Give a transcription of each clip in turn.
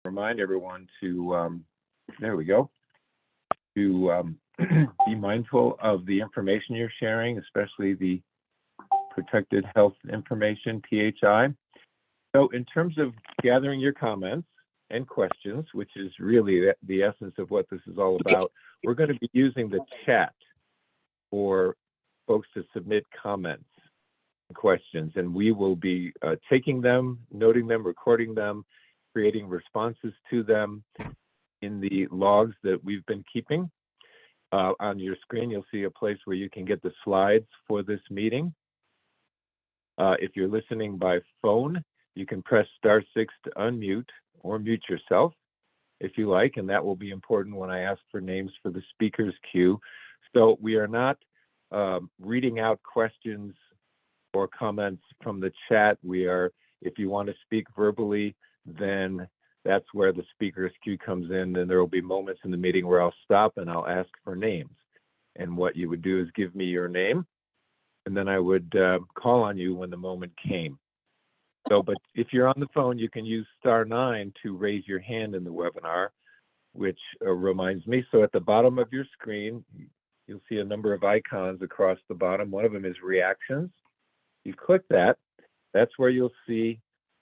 remind everyone to, there we go, to be mindful of the information you're sharing, especially the protected health information, PHI. So in terms of gathering your comments and questions, which is really the essence of what this is all about, we're going to be using the chat for folks to submit comments and questions, and we will be taking them, noting them, recording them, creating responses to them in the logs that we've been keeping. On your screen, you'll see a place where you can get the slides for this meeting. If you're listening by phone, you can press *6 to unmute or mute yourself if you like, and that will be important when I ask for names for the speakers queue. So we are not reading out questions or comments from the chat. We are, if you want to speak verbally, then that's where the speakers queue comes in, and there will be moments in the meeting where I'll stop and I'll ask for names. And what you would do is give me your name, and then I would call on you when the moment came. So, but if you're on the phone, you can use *9 to raise your hand in the webinar, which reminds me, so at the bottom of your screen, you'll see a number of icons across the bottom. One of them is reactions. You click that, that's where you'll see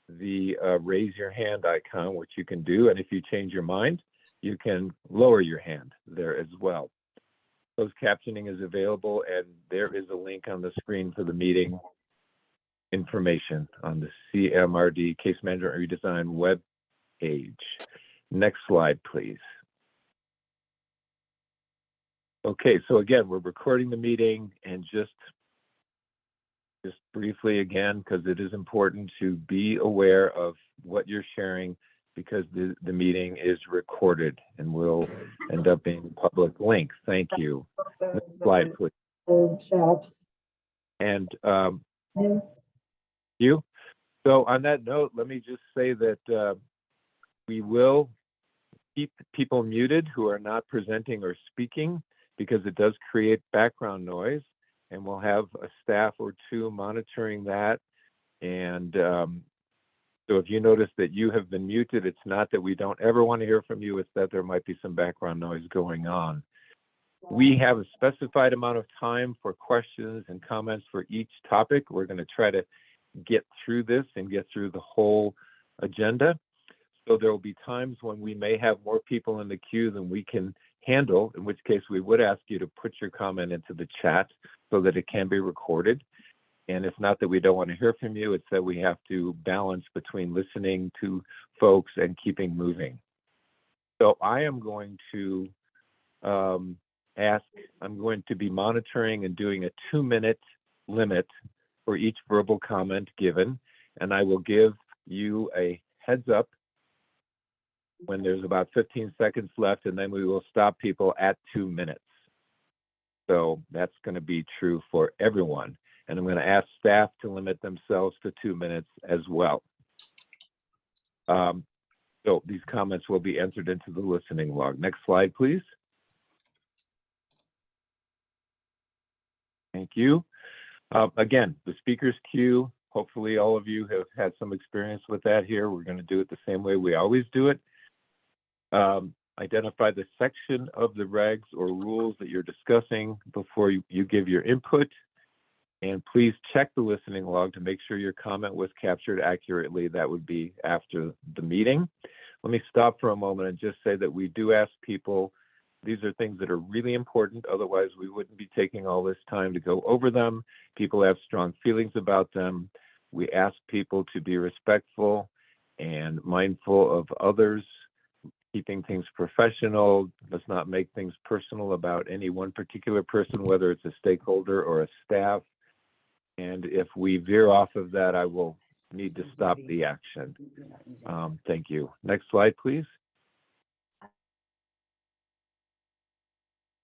the raise your hand icon, which you can do. And if you change your mind, you can lower your hand there as well. Closed captioning is available, and there is a link on the screen for the meeting information on the CMRD Case Management Redesign web page. Next slide, please. Okay, so again, we're recording the meeting, and just briefly again, because it is important to be aware of what you're sharing, because the meeting is recorded and will end up being a public link. Thank you. Next slide, please. And you. So on that note, let me just say that we will keep people muted who are not presenting or speaking, because it does create background noise, and we'll have a staff or two monitoring that. And so if you notice that you have been muted, it's not that we don't ever want to hear from you, it's that there might be some background noise going on. We have a specified amount of time for questions and comments for each topic. We're going to try to get through this and get through the whole agenda. So there will be times when we may have more people in the queue than we can handle, in which case we would ask you to put your comment into the chat so that it can be recorded. And it's not that we don't want to hear from you, it's that we have to balance between listening to folks and keeping moving. So I am going to I'm going to be monitoring and doing a 2-minute limit for each verbal comment given, and I will give you a heads up when there's about 15 seconds left, and then we will stop people at 2 minutes. So that's going to be true for everyone. And I'm going to ask staff to limit themselves to 2 minutes as well. So these comments will be entered into the listening log. Next slide, please. Thank you. Again, the speakers queue, hopefully all of you have had some experience with that here. We're going to do it the same way we always do it. Identify the section of the regs or rules that you're discussing before you give your input. And please check the listening log to make sure your comment was captured accurately. That would be after the meeting. Let me stop for a moment and just say that we do ask people, these are things that are really important, otherwise we wouldn't be taking all this time to go over them. People have strong feelings about them. We ask people to be respectful and mindful of others, keeping things professional. Let's not make things personal about any one particular person, whether it's a stakeholder or a staff. And if we veer off of that, I will need to stop the action. Thank you. Next slide, please.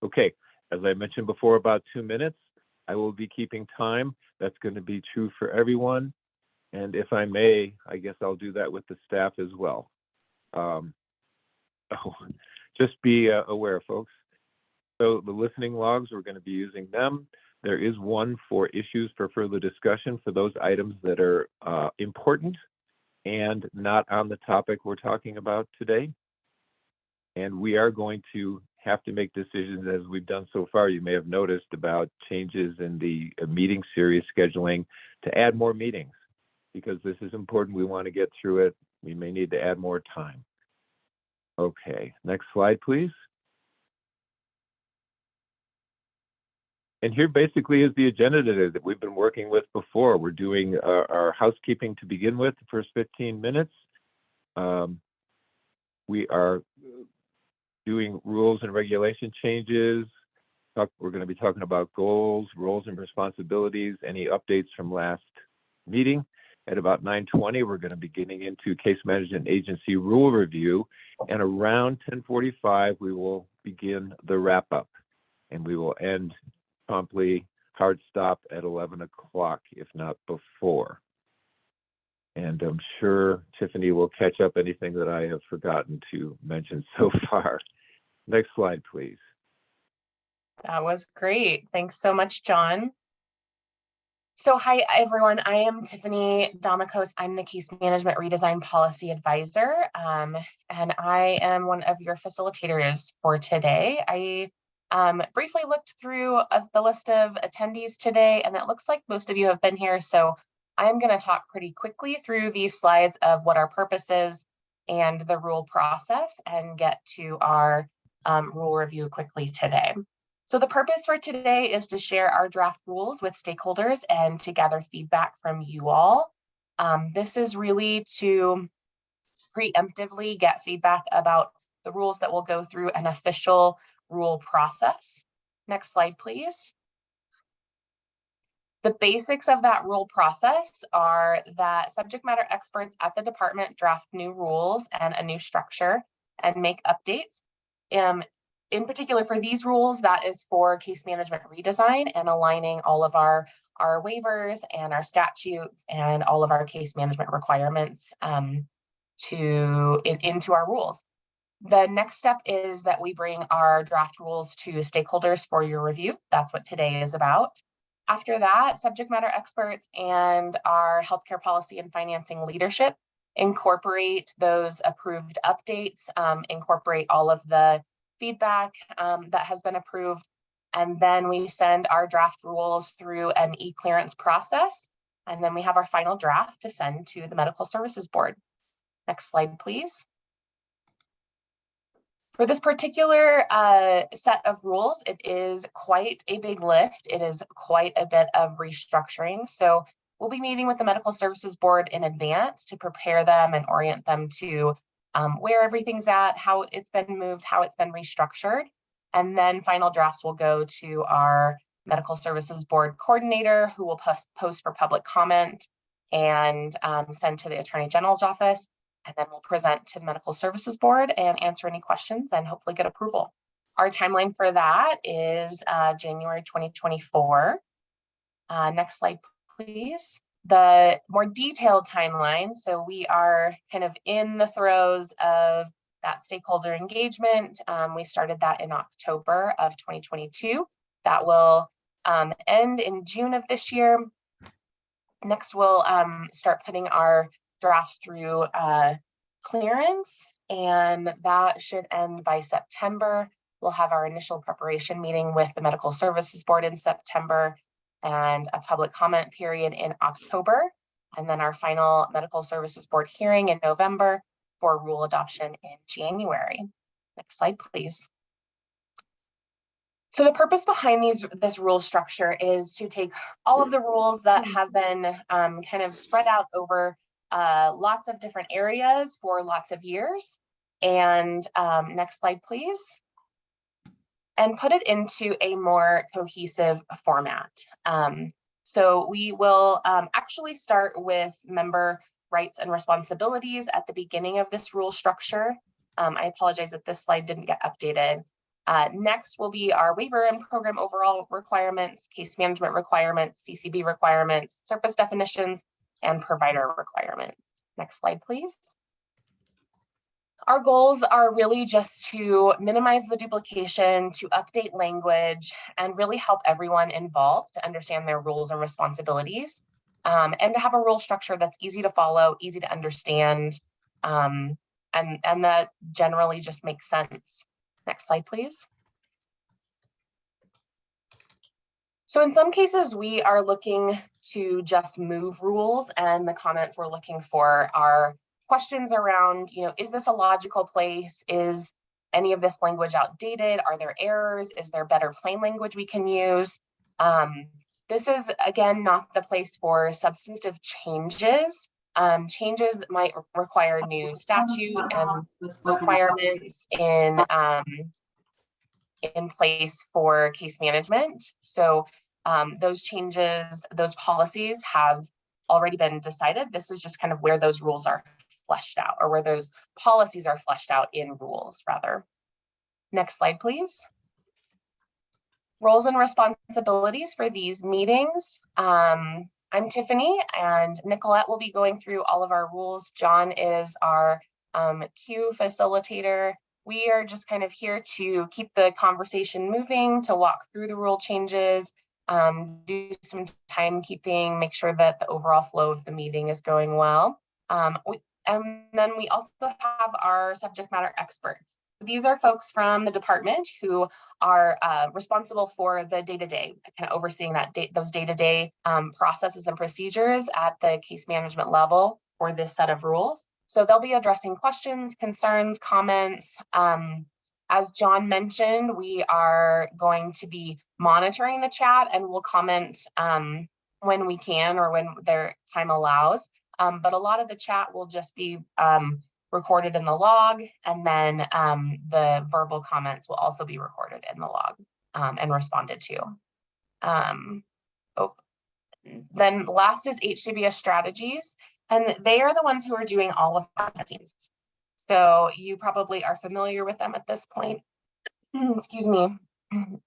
Okay, as I mentioned before, about 2 minutes. I will be keeping time. That's going to be true for everyone. And if I may, I guess I'll do that with the staff as well. Just be aware, folks. So the listening logs, we're going to be using them. There is one for issues for further discussion for those items that are important and not on the topic we're talking about today. And we are going to have to make decisions, as we've done so far. You may have noticed about changes in the meeting series scheduling to add more meetings, because this is important. We want to get through it. We may need to add more time. Okay, next slide, please. And here basically is the agenda today that we've been working with before. We're doing our housekeeping to begin with, the first 15 minutes. We are doing rules and regulation changes. We're going to be talking about goals, roles and responsibilities, any updates from last meeting. At about 9:20, we're going to be getting into case management agency rule review. And around 10:45, we will begin the wrap up. And we will end promptly, hard stop at 11 o'clock, if not before. And I'm sure Tiffany will catch up anything that I have forgotten to mention so far. Next slide, please. That was great. Thanks so much, John. So hi, everyone. I am Tiffany Domikos. I'm the Case Management Redesign Policy Advisor, and I am one of your facilitators for today. I briefly looked through the list of attendees today, and it looks like most of you have been here. So I'm going to talk pretty quickly through these slides of what our purpose is and the rule process, and get to our rule review quickly today. So the purpose for today is to share our draft rules with stakeholders and to gather feedback from you all. This is really to preemptively get feedback about the rules that will go through an official rule process. Next slide, please. The basics of that rule process are that subject matter experts at the department draft new rules and a new structure and make updates. In particular, for these rules, that is for case management redesign and aligning all of our waivers and our statutes and all of our case management requirements into our rules. The next step is that we bring our draft rules to stakeholders for your review. That's what today is about. After that, subject matter experts and our healthcare policy and financing leadership incorporate those approved updates, incorporate all of the feedback that has been approved, and then we send our draft rules through an e-clearance process, and then we have our final draft to send to the Medical Services Board. Next slide, please. For this particular set of rules, it is quite a big lift. It is quite a bit of restructuring. So we'll be meeting with the Medical Services Board in advance to prepare them and orient them to where everything's at, how it's been moved, how it's been restructured. And then final drafts will go to our Medical Services Board coordinator, who will post for public comment and send to the Attorney General's office. And then we'll present to the Medical Services Board and answer any questions and hopefully get approval. Our timeline for that is January 2024. Next slide, please. The more detailed timeline, so we are kind of in the throes of that stakeholder engagement. We started that in October of 2022. That will end in June of this year. Next, we'll start putting our drafts through clearance, and that should end by September. We'll have our initial preparation meeting with the Medical Services Board in September, and a public comment period in October, and then our final Medical Services Board hearing in November for rule adoption in January. Next slide, please. So the purpose behind this rule structure is to take all of the rules that have been kind of spread out over lots of different areas for lots of years. And next slide, please. And put it into a more cohesive format. So we will actually start with member rights and responsibilities at the beginning of this rule structure. I apologize if this slide didn't get updated. Next will be our waiver and program overall requirements, case management requirements, CCB requirements, surface definitions, and provider requirements. Next slide, please. Our goals are really just to minimize the duplication, to update language, and really help everyone involved to understand their roles and responsibilities. and to have a rule structure that's easy to follow, easy to understand, and that generally just makes sense. Next slide, please. So in some cases, we are looking to just move rules, and the comments we're looking for are questions around, is this a logical place? Is any of this language outdated? Are there errors? Is there better plain language we can use? This is, again, not the place for substantive changes. Changes that might require new statute and requirements in place for case management. So those changes, those policies have already been decided. This is just kind of where those rules are fleshed out, or where those policies are fleshed out in rules, rather. Next slide, please. Roles and responsibilities for these meetings. I'm Tiffany, and Nicolette will be going through all of our rules. John is our Q facilitator. We are just kind of here to keep the conversation moving, to walk through the rule changes, do some timekeeping, make sure that the overall flow of the meeting is going well. And then we also have our subject matter experts. These are folks from the department who are responsible for the day-to-day, kind of overseeing those day-to-day processes and procedures at the case management level for this set of rules. So they'll be addressing questions, concerns, comments. As John mentioned, we are going to be monitoring the chat, and we'll comment when we can or when their time allows. But a lot of the chat will just be recorded in the log, and then the verbal comments will also be recorded in the log and responded to. Then last is HCBS strategies, and they are the ones who are doing all of the teams. So you probably are familiar with them at this point. Excuse me.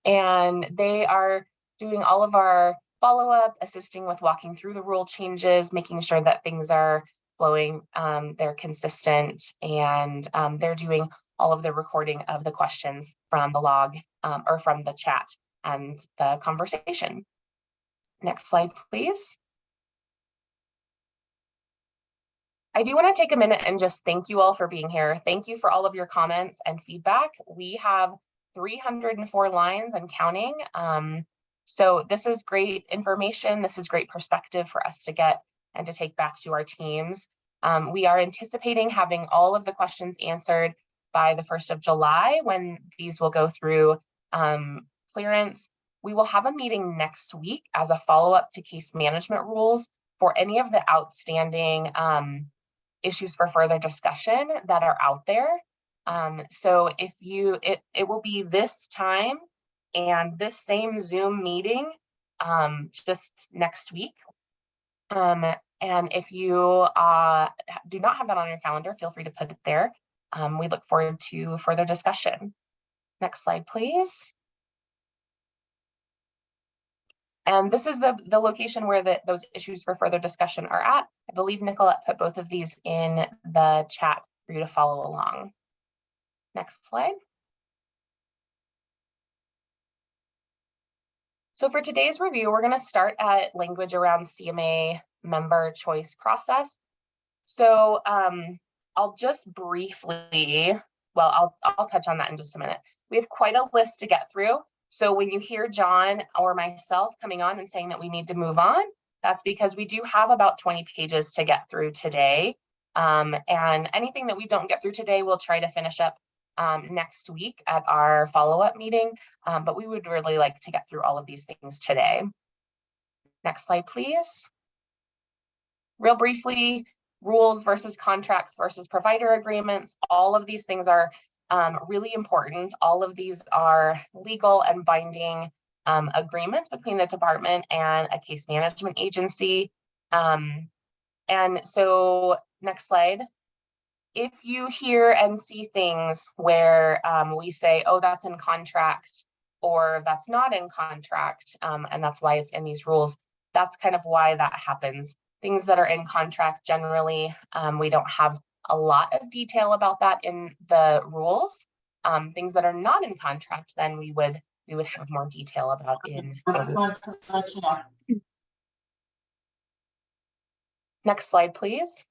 And they are doing all of our follow-up, assisting with walking through the rule changes, making sure that things are flowing, they're consistent, and they're doing all of the recording of the questions from the log or from the chat and the conversation. Next slide, please. I do want to take a minute and just thank you all for being here. Thank you for all of your comments and feedback. We have 304 lines and counting. So this is great information. This is great perspective for us to get and to take back to our teams. We are anticipating having all of the questions answered by the 1st of July, when these will go through clearance. We will have a meeting next week as a follow-up to case management rules for any of the outstanding issues for further discussion that are out there. So if it will be this time and this same Zoom meeting just next week. And if you do not have that on your calendar, feel free to put it there. We look forward to further discussion. Next slide, please. And this is the location where those issues for further discussion are at. I believe Nicolette put both of these in the chat for you to follow along. Next slide. So for today's review, we're going to start at language around CMA member choice process. So I'll just briefly, well, I'll touch on that in just a minute. We have quite a list to get through. So when you hear John or myself coming on and saying that we need to move on, that's because we do have about 20 pages to get through today. And anything that we don't get through today, we'll try to finish up next week at our follow-up meeting. But we would really like to get through all of these things today. Next slide, please. Real briefly, rules versus contracts versus provider agreements. All of these things are really important. All of these are legal and binding agreements between the department and a case management agency. And so next slide. If you hear and see things where we say, oh, that's in contract or that's not in contract, and that's why it's in these rules, that's kind of why that happens. Things that are in contract, generally, we don't have a lot of detail about that in the rules. Things that are not in contract, then we would have more detail about in. I just wanted to let you know. Next slide, please.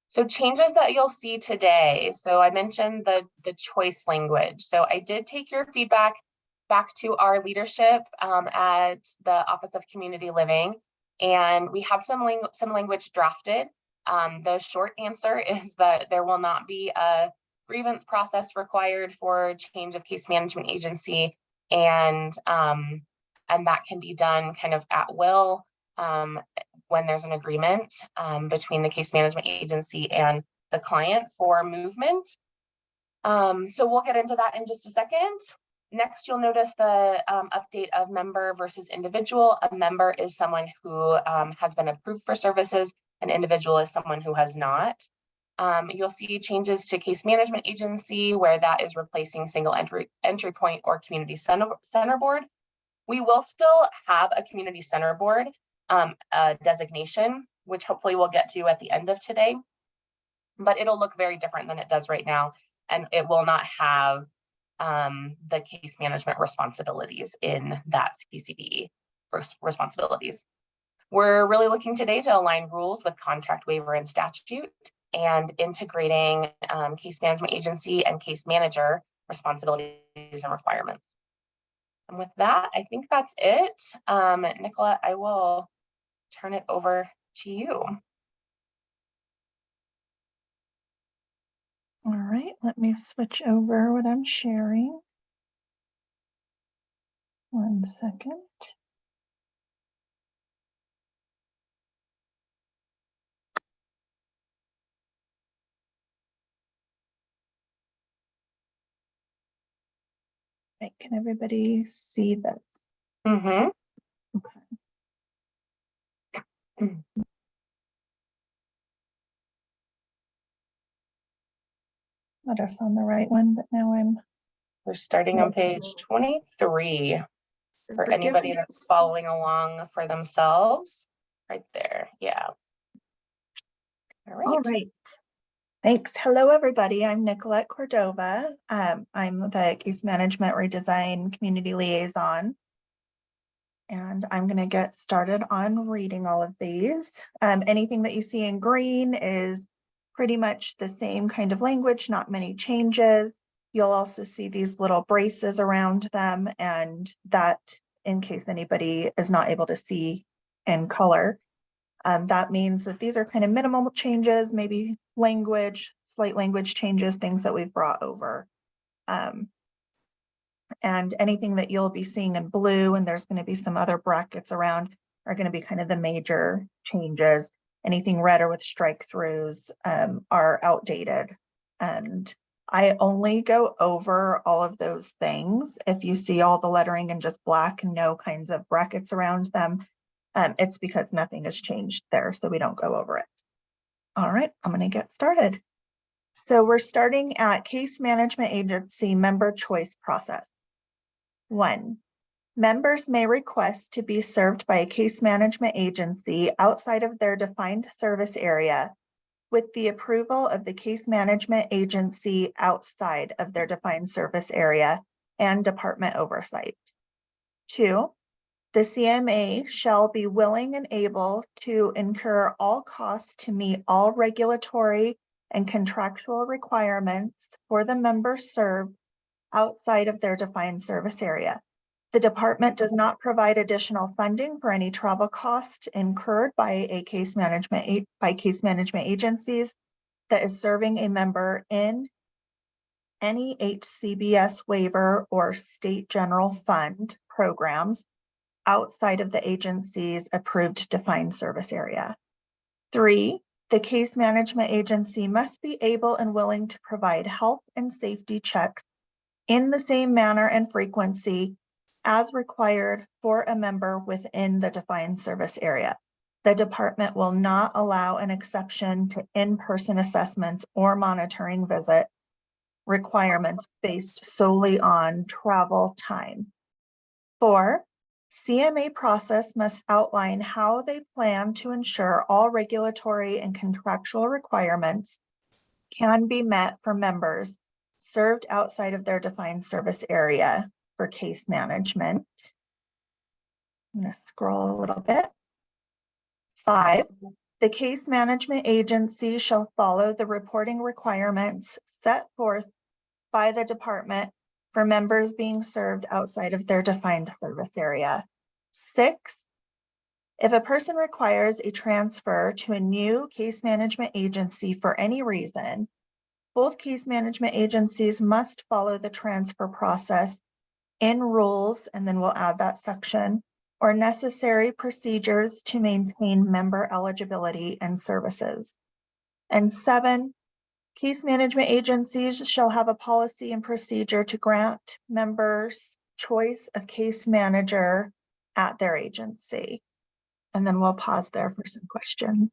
So changes that you'll see today. So I mentioned the choice language. So I did take your feedback back to our leadership at the Office of Community Living, and we have some language drafted. The short answer is that there will not be a grievance process required for change of case management agency, and that can be done kind of at will when there's an agreement between the case management agency and the client for movement. So we'll get into that in just a second. Next, you'll notice the update of member versus individual. A member is someone who has been approved for services. An individual is someone who has not. You'll see changes to case management agency where that is replacing single entry point or community center board. We will still have a community center board designation, which hopefully we'll get to at the end of today, but it'll look very different than it does right now, and it will not have the case management responsibilities in that CCBE responsibilities. We're really looking today to align rules with contract waiver and statute, and integrating case management agency and case manager responsibilities and requirements. And with that, I think that's it. Nicola, I will turn it over to you. All right, let me switch over what I'm sharing. 1 second. Right, can everybody see this? Mm-hmm. Okay. Got us on the right one, but now We're starting on page 23 for anybody that's following along for themselves. Right there, yeah. All right. Thanks. Hello, everybody. I'm Nicolette Cordova. I'm the Case Management Redesign Community Liaison. And I'm going to get started on reading all of these. Anything that you see in green is pretty much the same kind of language, not many changes. You'll also see these little braces around them, and that, in case anybody is not able to see in color, that means that these are kind of minimal changes, maybe language, slight language changes, things that we've brought over. And anything that you'll be seeing in blue, and there's going to be some other brackets around, are going to be kind of the major changes. Anything red or with strike throughs are outdated. And I only go over all of those things. If you see all the lettering in just black and no kinds of brackets around them, it's because nothing has changed there, so we don't go over it. All right, I'm going to get started. So we're starting at Case Management Agency Member Choice Process. 1. Members may request to be served by a case management agency outside of their defined service area with the approval of the case management agency outside of their defined service area and department oversight. 2. The CMA shall be willing and able to incur all costs to meet all regulatory and contractual requirements for the members served outside of their defined service area. The department does not provide additional funding for any travel cost incurred by case management agencies that is serving a member in any HCBS waiver or state general fund programs outside of the agency's approved defined service area. 3, the case management agency must be able and willing to provide health and safety checks in the same manner and frequency as required for a member within the defined service area. The department will not allow an exception to in-person assessments or monitoring visit requirements based solely on travel time. 4, CMA process must outline how they plan to ensure all regulatory and contractual requirements can be met for members served outside of their defined service area for case management. I'm going to scroll a little bit. 5, the case management agency shall follow the reporting requirements set forth by the department for members being served outside of their defined service area. 6, if a person requires a transfer to a new case management agency for any reason, both case management agencies must follow the transfer process in rules, and then we'll add that section, or necessary procedures to maintain member eligibility and services. And 7, case management agencies shall have a policy and procedure to grant members choice of case manager at their agency. And then we'll pause there for some questions.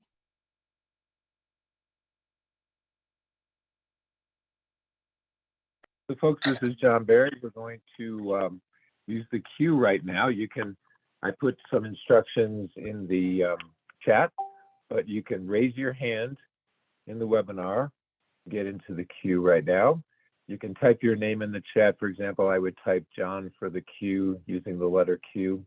So folks, this is John Barry. We're going to use the queue right now. I put some instructions in the chat, but you can raise your hand in the webinar, get into the queue right now. You can type your name in the chat. For example, I would type John for the queue using the letter Q.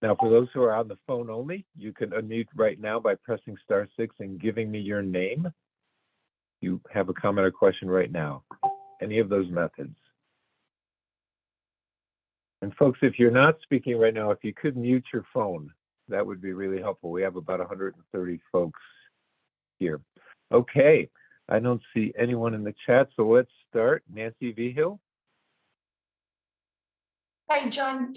Now, for those who are on the phone only, you can unmute right now by pressing *6 and giving me your name. You have a comment or question right now. Any of those methods. And folks, if you're not speaking right now, if you could mute your phone, that would be really helpful. We have about 130 folks here. Okay, I don't see anyone in the chat, so let's start. Nancy Vigil. Hi, John.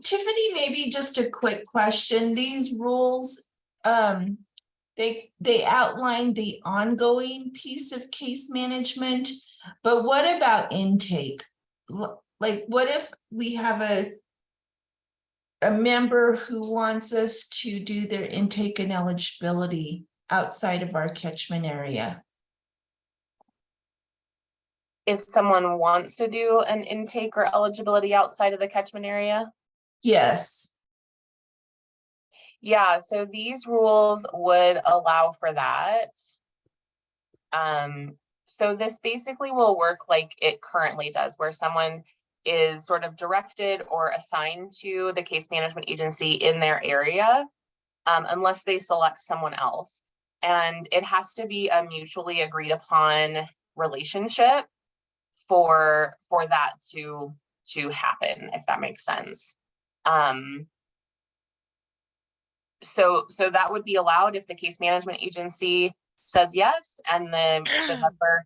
Tiffany, maybe just a quick question. These rules, they outline the ongoing piece of case management, but what about intake? Like, what if we have a member who wants us to do their intake and eligibility outside of our catchment area? If someone wants to do an intake or eligibility outside of the catchment area? Yes. Yeah, so these rules would allow for that. So this basically will work like it currently does, where someone is sort of directed or assigned to the case management agency in their area, unless they select someone else. And it has to be a mutually agreed upon relationship for that to happen, if that makes sense. So that would be allowed if the case management agency says yes, and the member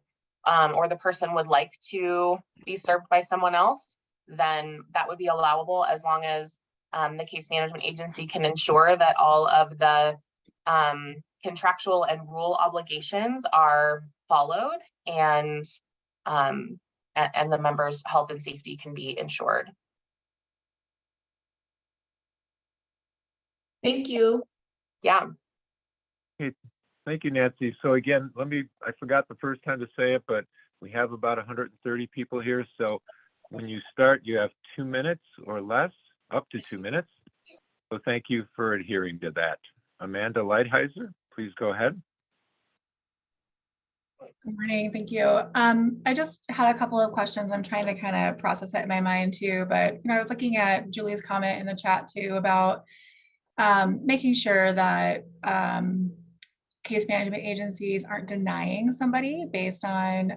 or the person would like to be served by someone else, then that would be allowable, as long as the case management agency can ensure that all of the contractual and rule obligations are followed, and the member's health and safety can be ensured. Thank you. Yeah. Okay. Thank you, Nancy. So again, I forgot the first time to say it, but we have about 130 people here. So when you start, you have 2 minutes or less, up to 2 minutes. So thank you for adhering to that. Amanda Lighthizer, please go ahead. Good morning, thank you. I just had a couple of questions. I'm trying to kind of process it in my mind too, but I was looking at Julie's comment in the chat too about making sure that case management agencies aren't denying somebody based on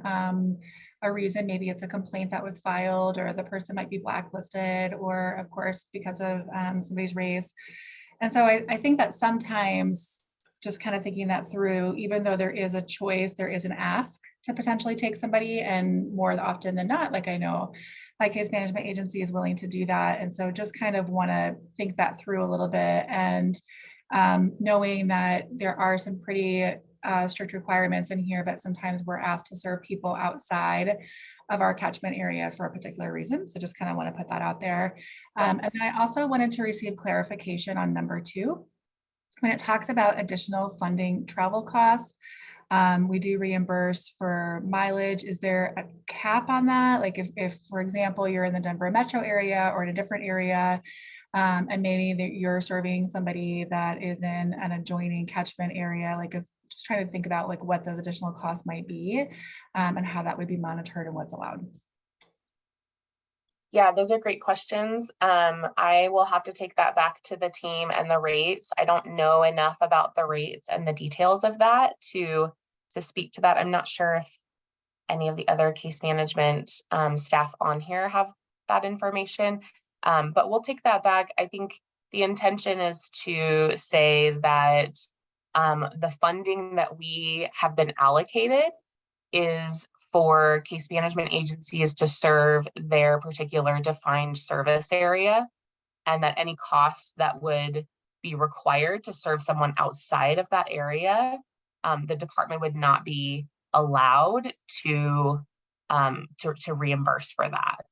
a reason. Maybe it's a complaint that was filed, or the person might be blacklisted, or of course, because of somebody's race. And so I think that sometimes, just kind of thinking that through, even though there is a choice, there is an ask to potentially take somebody, and more often than not, like I know my case management agency is willing to do that. And so just kind of want to think that through a little bit, and knowing that there are some pretty strict requirements in here, but sometimes we're asked to serve people outside of our catchment area for a particular reason. So just kind of want to put that out there. And then I also wanted to receive clarification on number 2. When it talks about additional funding travel costs, we do reimburse for mileage. Is there a cap on that? Like if, for example, you're in the Denver metro area or in a different area, and maybe you're serving somebody that is in an adjoining catchment area, like just trying to think about like what those additional costs might be, and how that would be monitored and what's allowed. Yeah, those are great questions. I will have to take that back to the team and the rates. I don't know enough about the rates and the details of that to speak to that. I'm not sure if any of the other case management staff on here have that information, but we'll take that back. I think the intention is to say that the funding that we have been allocated is for case management agencies to serve their particular defined service area, and that any costs that would be required to serve someone outside of that area, the department would not be allowed to reimburse for that.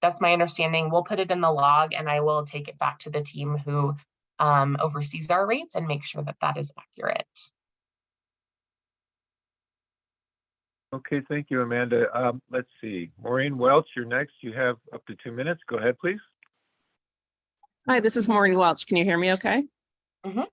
That's my understanding. We'll put it in the log, and I will take it back to the team who oversees our rates and make sure that that is accurate. Okay, thank you, Amanda. Let's see. Maureen Welch, you're next. You have up to 2 minutes. Go ahead, please. Hi, this is Maureen Welch. Can you hear me okay? Mhm.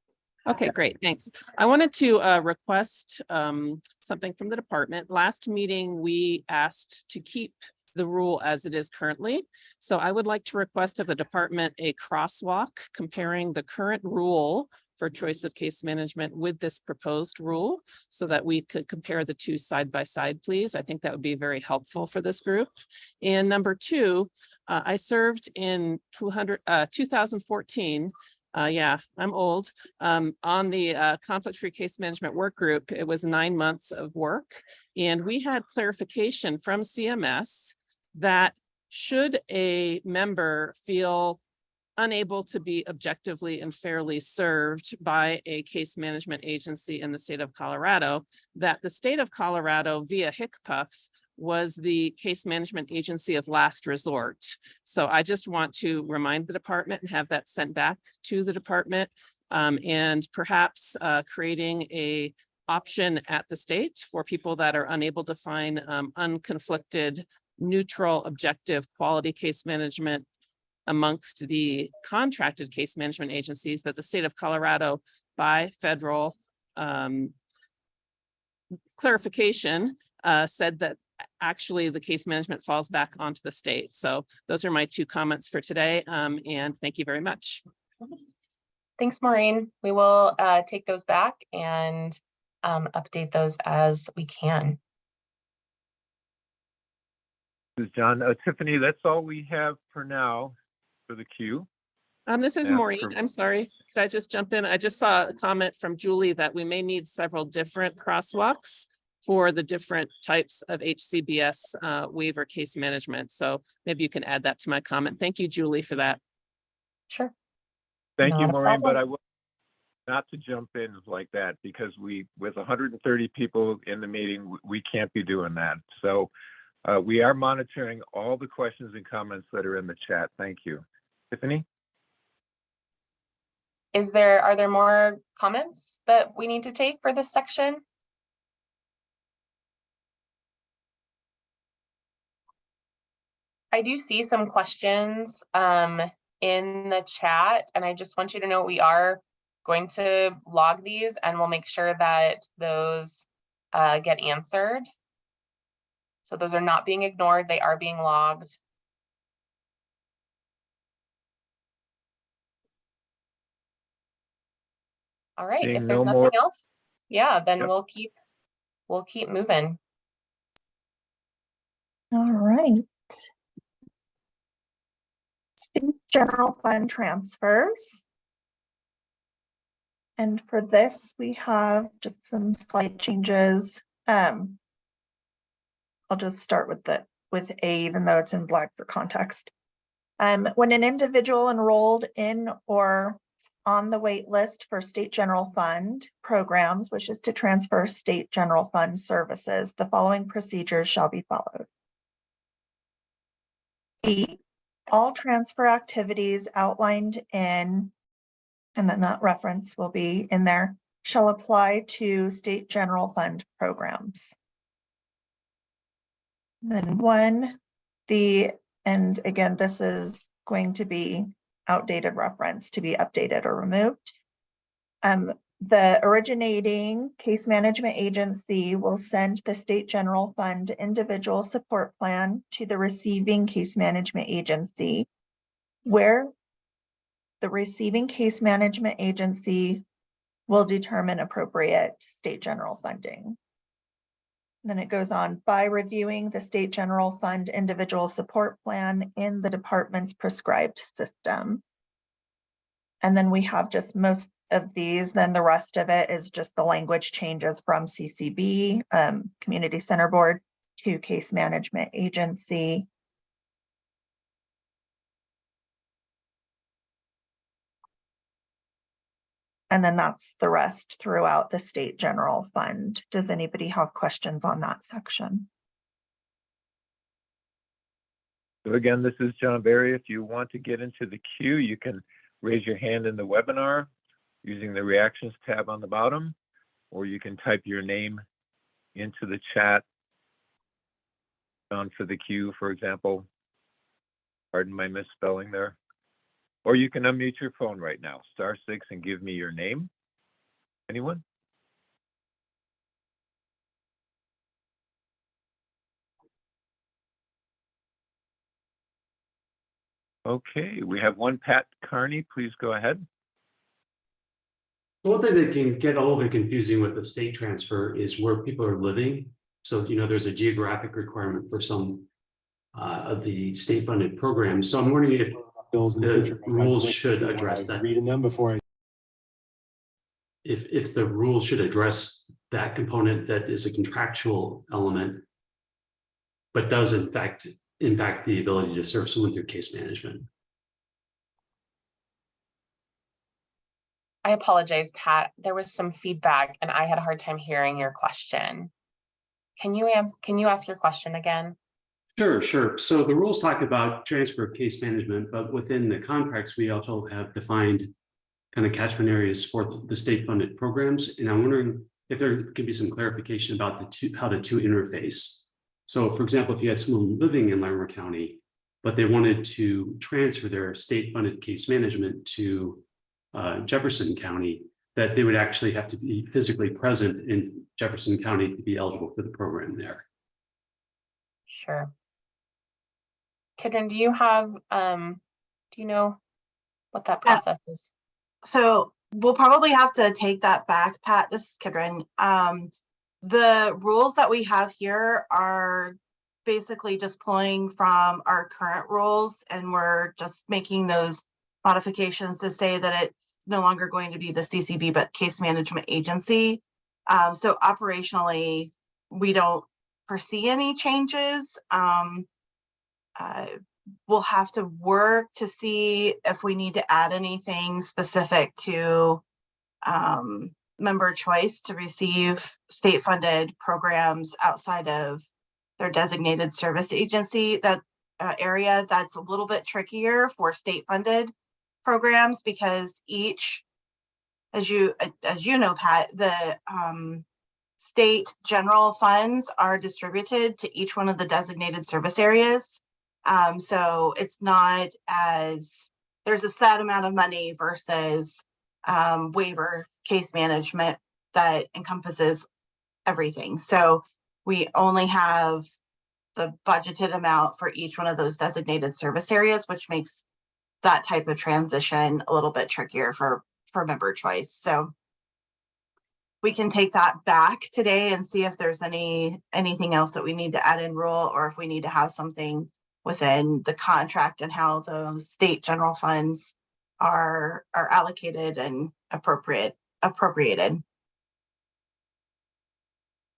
Okay, great, thanks. I wanted to request something from the department. Last meeting, we asked to keep the rule as it is currently. So I would like to request of the department a crosswalk comparing the current rule for choice of case management with this proposed rule so that we could compare the two side by side, please. I think that would be very helpful for this group. And number two, I served in 2014. Yeah, I'm old. On the conflict-free case management work group, it was 9 months of work. And we had clarification from CMS that should a member feel unable to be objectively and fairly served by a case management agency in the state of Colorado, that the state of Colorado via HCPF was the case management agency of last resort. So I just want to remind the department and have that sent back to the department, and perhaps creating a option at the state for people that are unable to find unconflicted, neutral, objective, quality case management amongst the contracted case management agencies, that the state of Colorado, by federal clarification, said that actually the case management falls back onto the state. So those are my 2 comments for today, and thank you very much. Thanks, Maureen. We will take those back and update those as we can. This is John. Tiffany, that's all we have for now for the queue. This is Yeah, Maureen. I'm sorry. Could I just jump in? I just saw a comment from Julie that we may need several different crosswalks for the different types of HCBS waiver case management. So maybe you can add that to my comment. Thank you, Julie, for that. Sure. Thank you, Not a Maureen, but problem. I will not to jump in like that because with 130 people in the meeting, we can't be doing that. So we are monitoring all the questions and comments that are in the chat. Thank you. Tiffany? Are there more comments that we need to take for this section? I do see some questions in the chat, and I just want you to know we are going to log these and we'll make sure that those get answered. So those are not being ignored, they are being logged. All right, Seeing if there's no nothing more- else, yeah, then Yep. we'll keep moving. All right. State general fund transfers. And for this, we have just some slight changes. I'll just start with A, even though it's in black for context. When an individual enrolled in or on the wait list for state general fund programs wishes to transfer state general fund services, the following procedures shall be followed. B, all transfer activities outlined in, and then that reference will be in there, shall apply to state general fund programs. Then 1, and again, this is going to be outdated reference to be updated or removed. The originating case management agency will send the state general fund individual support plan to the receiving case management agency, where the receiving case management agency will determine appropriate state general funding. Then it goes on, by reviewing the state general fund individual support plan in the department's prescribed system. And then we have just most of these, then the rest of it is just the language changes from CCB, Community Center Board, to Case Management Agency. And then that's the rest throughout the state general fund. Does anybody have questions on that section? So again, this is John Barry. If you want to get into the queue, you can raise your hand in the webinar using the reactions tab on the bottom, or you can type your name into the chat on for the queue, for example. Pardon my misspelling there. Or you can unmute your phone right now, *6, and give me your name. Anyone? Okay, we have one, Pat Carney. Please go ahead. One thing that can get a little bit confusing with the state transfer is where people are living. So, you know, there's a geographic requirement for some of the state funded programs. So I'm wondering if bills in the future. the rules should address that. Reading them before I. If the rules should address that component that is a contractual element, but does in fact impact the ability to serve someone through case management. I apologize, Pat. There was some feedback and I had a hard time hearing your question. Can you ask your question again? Sure. So the rules talk about transfer of case management, but within the contracts, we also have defined kind of catchment areas for the state funded programs. And I'm wondering if there could be some clarification about how the two interface. So for example, if you had someone living in Larimer County, but they wanted to transfer their state funded case management to Jefferson County, that they would actually have to be physically present in Jefferson County to be eligible for the program there. Sure. Kidron, do you have, do you know what that process is? So we'll probably have to take that back, Pat. This is Kidron. The rules that we have here are basically just pulling from our current rules, and we're just making those modifications to say that it's no longer going to be the CCB, but Case Management Agency. So operationally, we don't foresee any changes. We'll have to work to see if we need to add anything specific to member choice to receive state funded programs outside of their designated service agency. That area that's a little bit trickier for state funded programs, because each, as you know, Pat, the state general funds are distributed to each one of the designated service areas. So it's not as, there's a set amount of money versus waiver case management that encompasses everything. So we only have the budgeted amount for each one of those designated service areas, which makes that type of transition a little bit trickier for member choice. So we can take that back today and see if there's anything else that we need to add in rule, or if we need to have something within the contract and how those state general funds are allocated and appropriated.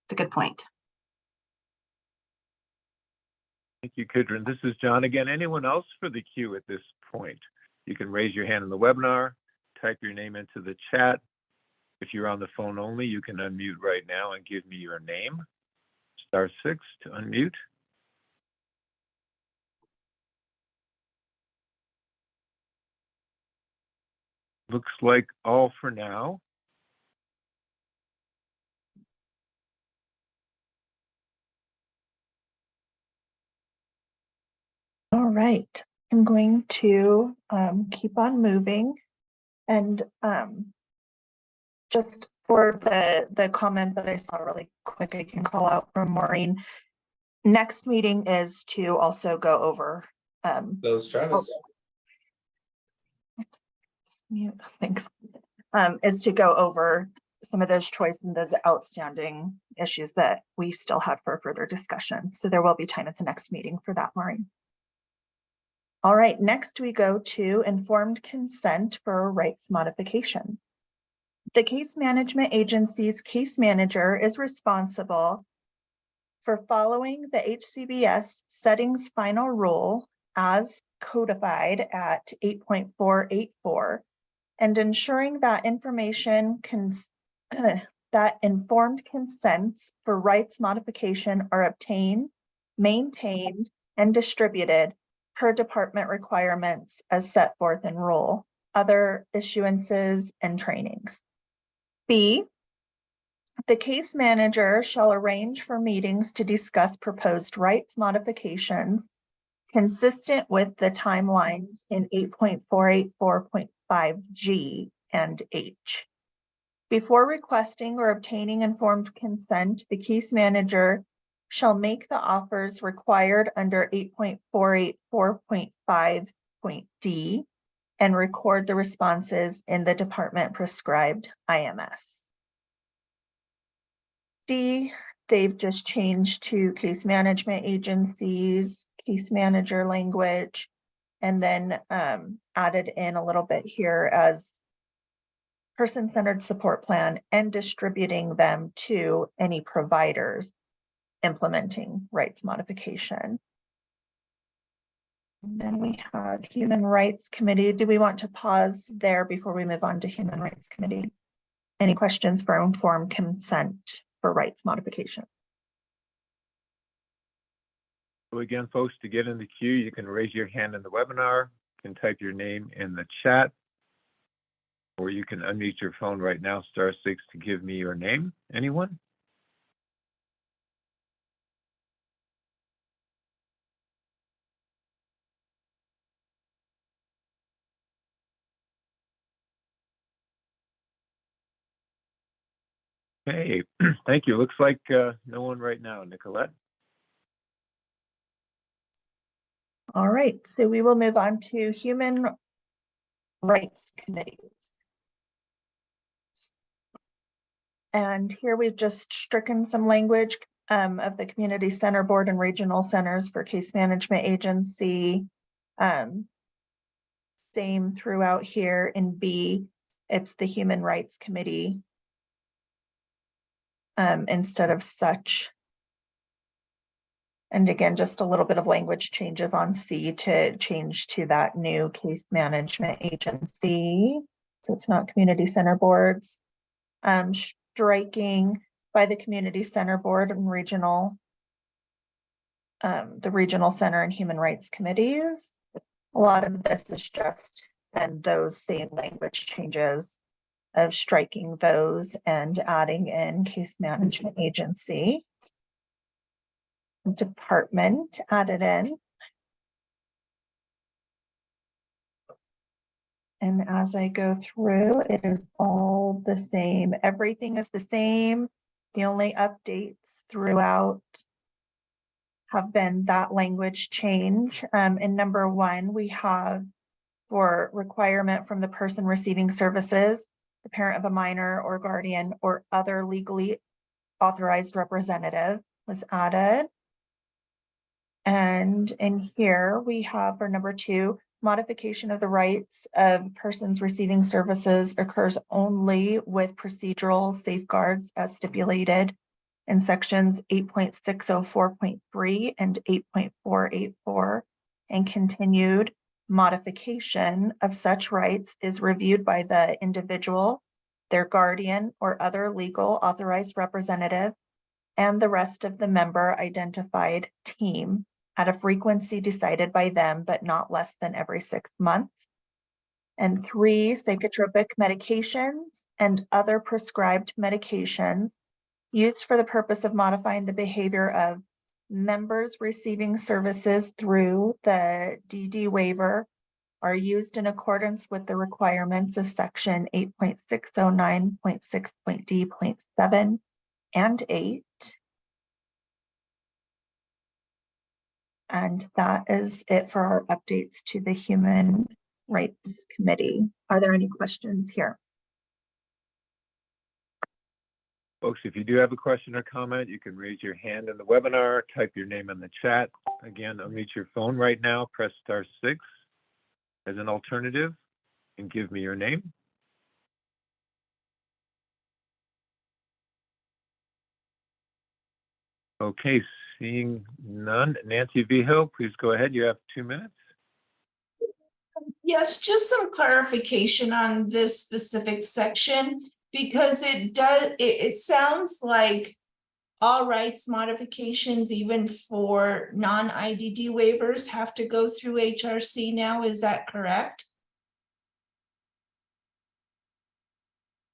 It's a good point. Thank you, Kidron. This is John again. Anyone else for the queue at this point? You can raise your hand in the webinar, type your name into the chat. If you're on the phone only, you can unmute right now and give me your name. *6 to unmute. Looks like all for now. All right, I'm going to keep on moving, and just for the comment that I saw really quick, I can call out from Maureen. Next meeting is to also go over. Those Travis. Mute, thanks. Is to go over some of those choice and those outstanding issues that we still have for further discussion. So there will be time at the next meeting for that, Maureen. All right, next we go to informed consent for rights modification. The case management agency's case manager is responsible for following the HCBS settings final rule as codified at 8.484 and ensuring that that informed consents for rights modification are obtained, maintained, and distributed per department requirements as set forth in rule, other issuances, and trainings. B, the case manager shall arrange for meetings to discuss proposed rights modifications consistent with the timelines in 8.484.5G and H. Before requesting or obtaining informed consent, the case manager shall make the offers required under 8.484.5.D and record the responses in the department prescribed IMS. D, they've just changed to case management agencies, case manager language, and then added in a little bit here as person-centered support plan and distributing them to any providers implementing rights modification. And then we have Human Rights Committee. Do we want to pause there before we move on to Human Rights Committee? Any questions for informed consent for rights modification? So again, folks, to get in the queue, you can raise your hand in the webinar, you can type your name in the chat, or you can unmute your phone right now, *6 to give me your name. Anyone? Okay, thank you. Looks like no one right now, Nicolette. All right, so we will move on to Human Rights Committees. And here we've just stricken some language of the Community Center Board and Regional Centers for Case Management Agency. Same throughout here in B, it's the Human Rights Committee instead of such. And again, just a little bit of language changes on C to change to that new case management agency. So it's not community center boards. Striking by the community center board and regional, the regional center and human rights committees. A lot of this is just, and those same language changes of striking those and adding in case management agency. Department added in. And as I go through, it is all the same. Everything is the same. The only updates throughout have been that language change. In number 1, we have for requirement from the person receiving services, the parent of a minor or guardian or other legally authorized representative was added. And in here we have for number 2, modification of the rights of persons receiving services occurs only with procedural safeguards as stipulated in sections 8.604.3 and 8.484, and continued modification of such rights is reviewed by the individual, their guardian or other legal authorized representative, and the rest of the member identified team at a frequency decided by them, but not less than every 6 months. And 3, psychotropic medications and other prescribed medications used for the purpose of modifying the behavior of members receiving services through the DD waiver are used in accordance with the requirements of section 8.609.6.d.7 and 8. And that is it for our updates to the Human Rights Committee. Are there any questions here? Folks, if you do have a question or comment, you can raise your hand in the webinar, type your name in the chat. Again, unmute your phone right now, press *6 as an alternative, and give me your name. Okay, seeing none. Nancy Vijo, please go ahead. You have 2 minutes. Yes, just some clarification on this specific section, because it sounds like all rights modifications, even for non-IDD waivers, have to go through HRC now. Is that correct?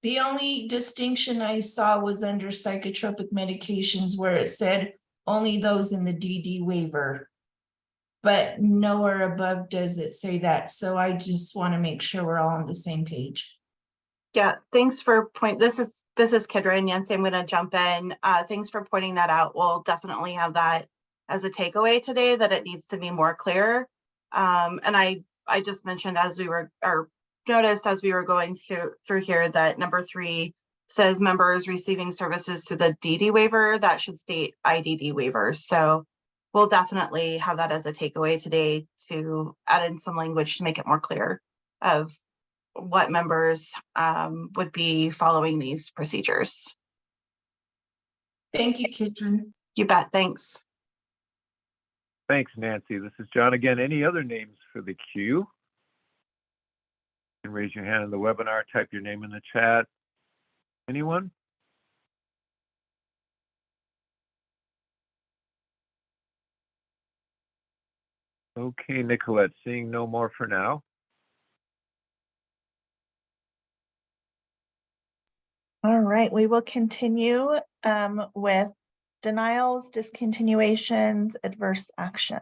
The only distinction I saw was under psychotropic medications, where it said only those in the DD waiver. But nowhere above does it say that. So I just want to make sure we're all on the same page. Yeah, thanks for this is Kidra and Yancy. I'm going to jump in. Thanks for pointing that out. We'll definitely have that as a takeaway today, that it needs to be more clear. And I just mentioned as we were, or noticed as we were going through here, that number 3 says members receiving services to the DD waiver. That should state IDD waivers. So we'll definitely have that as a takeaway today, to add in some language to make it more clear of what members would be following these procedures. Thank you, Kidron. You bet. Thanks. Thanks, Nancy. This is John again. Any other names for the queue? You can raise your hand in the webinar, type your name in the chat. Anyone? Okay, Nicolette, seeing no more for now. All right, we will continue with denials, discontinuations, adverse action.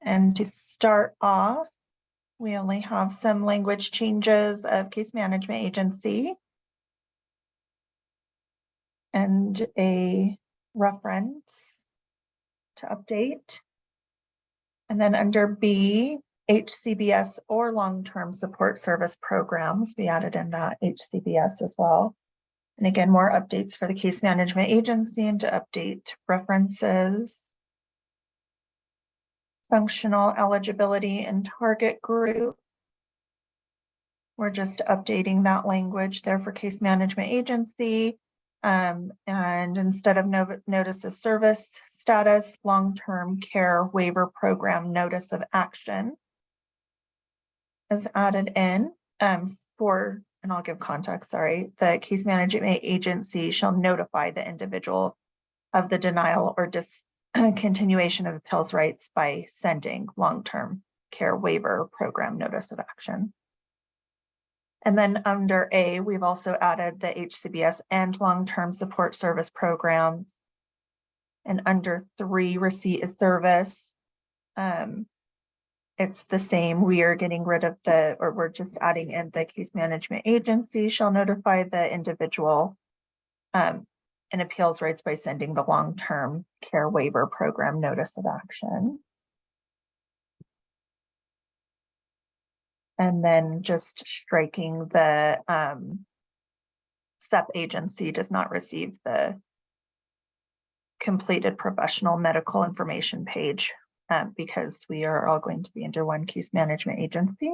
And to start off, we only have some language changes of case management agency and a reference to update. And then under B, HCBS or long-term support service programs, we added in that HCBS as well. And again, more updates for the case management agency and to update references, functional eligibility and target group. We're just updating that language there for case management agency. And instead of notice of service status, long-term care waiver program notice of action is added in for, and I'll give context, sorry, the case management agency shall notify the individual of the denial or discontinuation of appeals rights by sending long-term care waiver program notice of action. And then under A, we've also added the HCBS and long-term support service programs. And under 3, receipt of service, it's the same. We are getting rid of we're just adding in the case management agency shall notify the individual in appeals rights by sending the long-term care waiver program notice of action. And then just striking the SEP agency does not receive the completed professional medical information page because we are all going to be under one case management agency.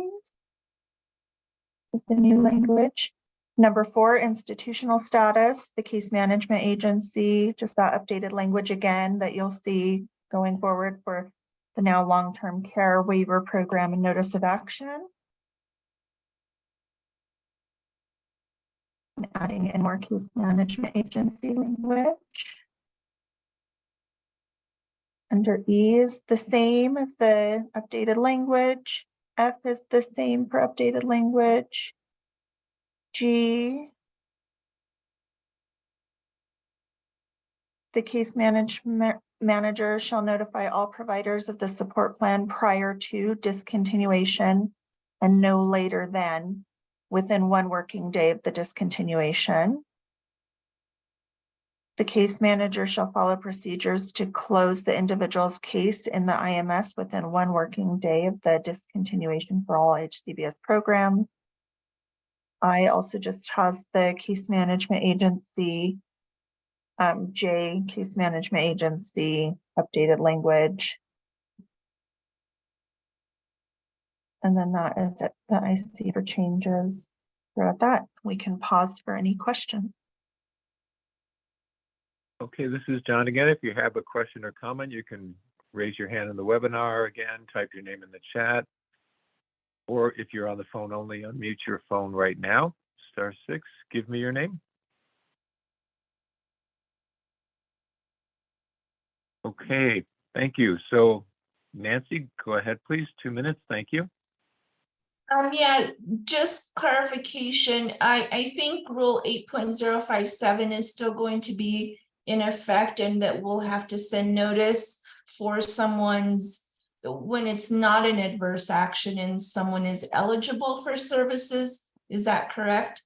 This is the new language. Number 4, institutional status, the case management agency, just that updated language again that you'll see going forward for the now long-term care waiver program and notice of action. And adding in more case management agency language. Under E is the same as the updated language. F is the same for updated language. G The case management manager shall notify all providers of the support plan prior to discontinuation and no later than within 1 working day of the discontinuation. The case manager shall follow procedures to close the individual's case in the IMS within 1 working day of the discontinuation for all HCBS programs. I also just has the case management agency, J, case management agency, updated language. And then that is it that I see for changes. Throughout that, we can pause for any questions. Okay, this is John again. If you have a question or comment, you can raise your hand in the webinar again, type your name in the chat. Or if you're on the phone only, unmute your phone right now. *6, give me your name. Okay, thank you. So Nancy, go ahead, please. 2 minutes, thank you. Yeah, just clarification. I think rule 8.057 is still going to be in effect, and that we'll have to send notice for someone's, when it's not an adverse action and someone is eligible for services. Is that correct?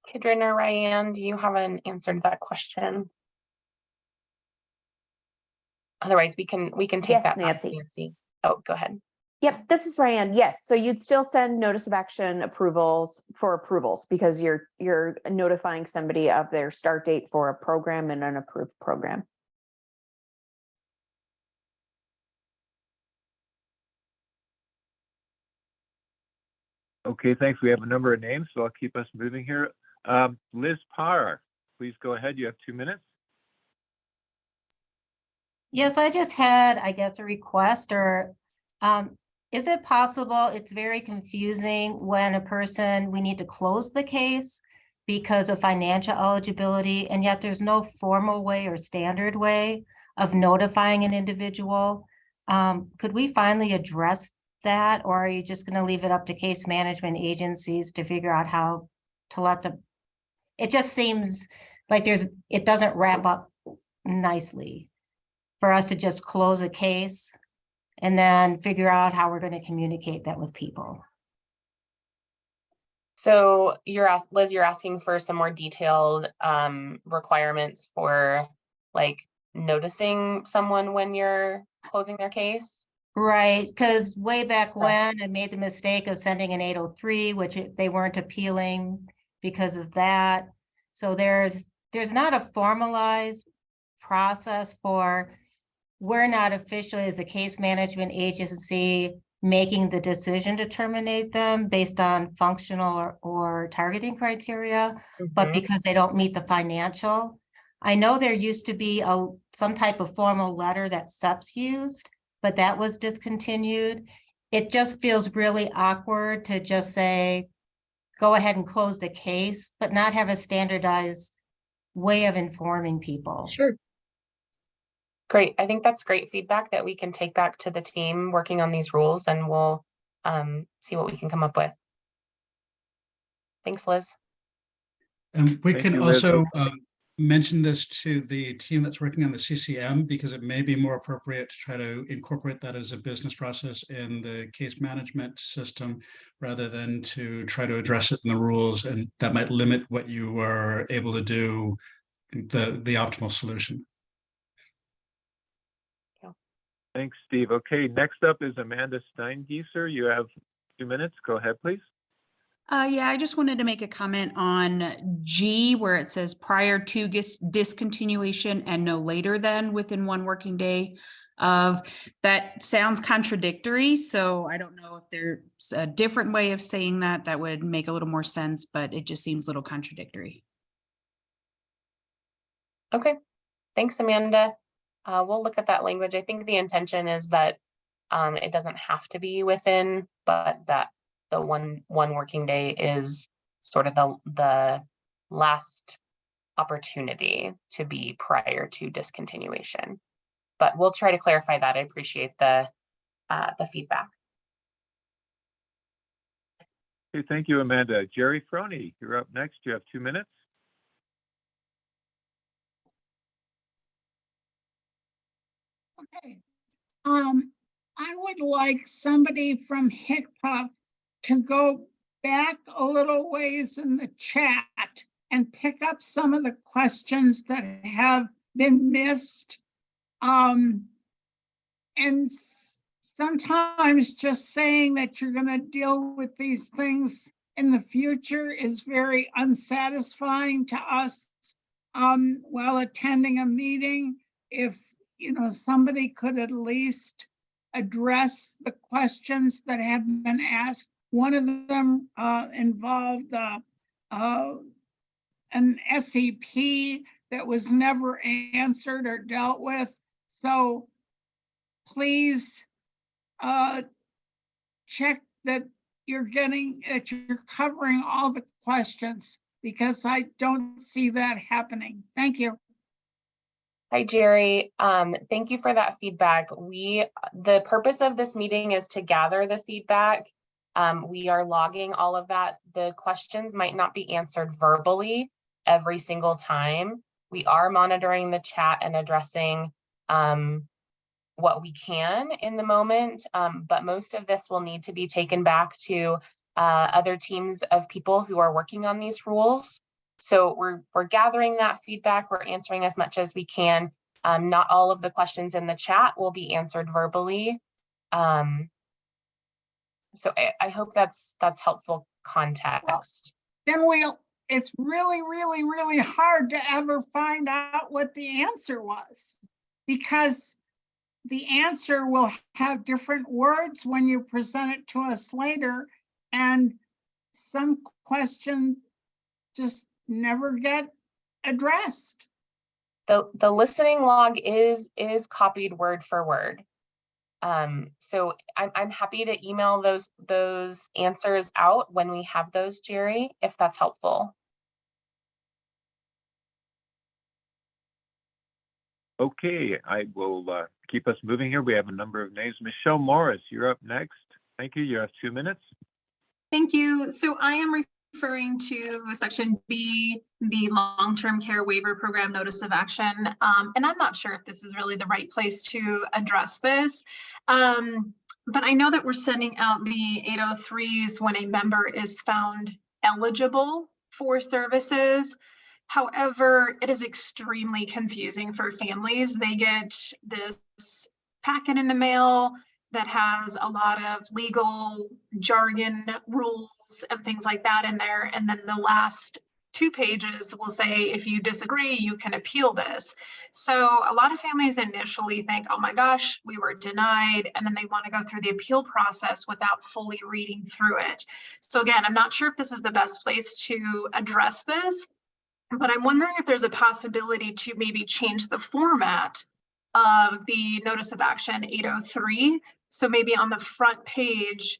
Kidron or Ryan, do you have an answer to that question? Otherwise, we can take Yes, that back, Nancy. Nancy. Oh, go ahead. Yep, this is Ryan. Yes, so you'd still send notice of action approvals because you're notifying somebody of their start date for a program and an approved program. Okay, thanks. We have a number of names, so I'll keep us moving here. Liz Parr, please go ahead. You have 2 minutes. Yes, I just had, I guess, a request or is it possible, it's very confusing when a person, we need to close the case because of financial eligibility, and yet there's no formal way or standard way of notifying an individual. Could we finally address that, or are you just going to leave it up to case management agencies to figure out how to let them? It just seems like it doesn't wrap up nicely for us to just close a case and then figure out how we're going to communicate that with people. So Liz, you're asking for some more detailed requirements for like noticing someone when you're closing their case? Right, because way back when I made the mistake of sending an 803, which they weren't appealing because of that. So there's not a formalized process for, we're not officially as a case management agency making the decision to terminate them based on functional or targeting criteria, but because they don't meet the financial. I know there used to be some type of formal letter that SEPs used, but that was discontinued. It just feels really awkward to just say, go ahead and close the case, but not have a standardized way of informing people. Sure. Great. I think that's great feedback that we can take back to the team working on these rules, and we'll see what we can come up with. Thanks, Liz. And we Thank can you, Liz. also mention this to the team that's working on the CCM, because it may be more appropriate to try to incorporate that as a business process in the case management system rather than to try to address it in the rules, and that might limit what you are able to do, the optimal solution. Thanks, Steve. Okay, next up is Amanda Steingieser. You have 2 minutes. Go ahead, please. Yeah, I just wanted to make a comment on G, where it says prior to discontinuation and no later than within 1 working day of. That sounds contradictory, so I don't know if there's a different way of saying that would make a little more sense, but it just seems a little contradictory. Okay, thanks, Amanda. We'll look at that language. I think the intention is that it doesn't have to be within, but that the one working day is sort of the last opportunity to be prior to discontinuation. But we'll try to clarify that. I appreciate the feedback. Okay, thank you, Amanda. Jerry Froney, you're up next. You have 2 minutes. Okay. I would like somebody from HICPUF to go back a little ways in the chat and pick up some of the questions that have been missed. And sometimes just saying that you're going to deal with these things in the future is very unsatisfying to us while attending a meeting. If somebody could at least address the questions that have been asked. One of them involved an SEP that was never answered or dealt with. So please check that you're covering all the questions, because I don't see that happening. Thank you. Hi, Jerry. Thank you for that feedback. The purpose of this meeting is to gather the feedback. We are logging all of that. The questions might not be answered verbally every single time. We are monitoring the chat and addressing what we can in the moment, but most of this will need to be taken back to other teams of people who are working on these rules. So we're gathering that feedback. We're answering as much as we can. Not all of the questions in the chat will be answered verbally. So I hope that's helpful context. Then it's really, really, really hard to ever find out what the answer was, because the answer will have different words when you present it to us later, and some questions just never get addressed. The listening log is copied word for word. So I'm happy to email those answers out when we have those, Jerry, if that's helpful. Okay, I will keep us moving here. We have a number of names. Michelle Morris, you're up next. Thank you. You have 2 minutes. Thank you. So I am referring to section B, the long-term care waiver program notice of action. And I'm not sure if this is really the right place to address this. But I know that we're sending out the 803s when a member is found eligible for services. However, it is extremely confusing for families. They get this packet in the mail that has a lot of legal jargon, rules, and things like that in there. And then the last 2 pages will say, if you disagree, you can appeal this. So a lot of families initially think, oh my gosh, we were denied. And then they want to go through the appeal process without fully reading through it. So again, I'm not sure if this is the best place to address this, but I'm wondering if there's a possibility to maybe change the format of the notice of action 803. So maybe on the front page,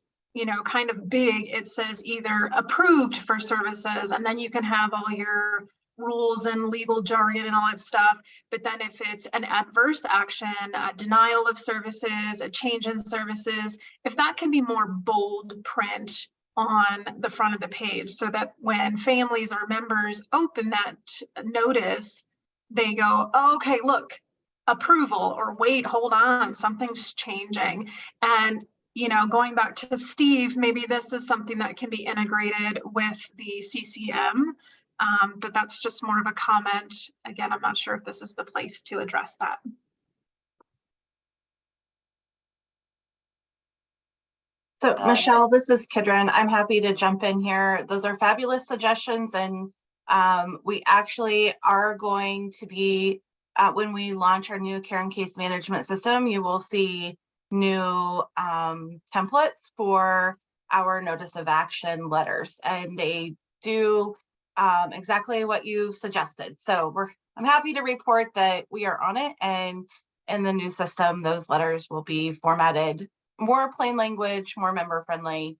kind of big, it says either approved for services, and then you can have all your rules and legal jargon and all that stuff. But then if it's an adverse action, a denial of services, a change in services, if that can be more bold print on the front of the page, so that when families or members open that notice, they go, oh, okay, look, approval, or wait, hold on, something's changing. And going back to Steve, maybe this is something that can be integrated with the CCM, but that's just more of a comment. Again, I'm not sure if this is the place to address that. So Michelle, this is Kidron. I'm happy to jump in here. Those are fabulous suggestions, and we actually are going to be, when we launch our new care and case management system, you will see new templates for our notice of action letters, and they do exactly what you suggested. So I'm happy to report that we are on it, and in the new system, those letters will be formatted more plain language, more member friendly,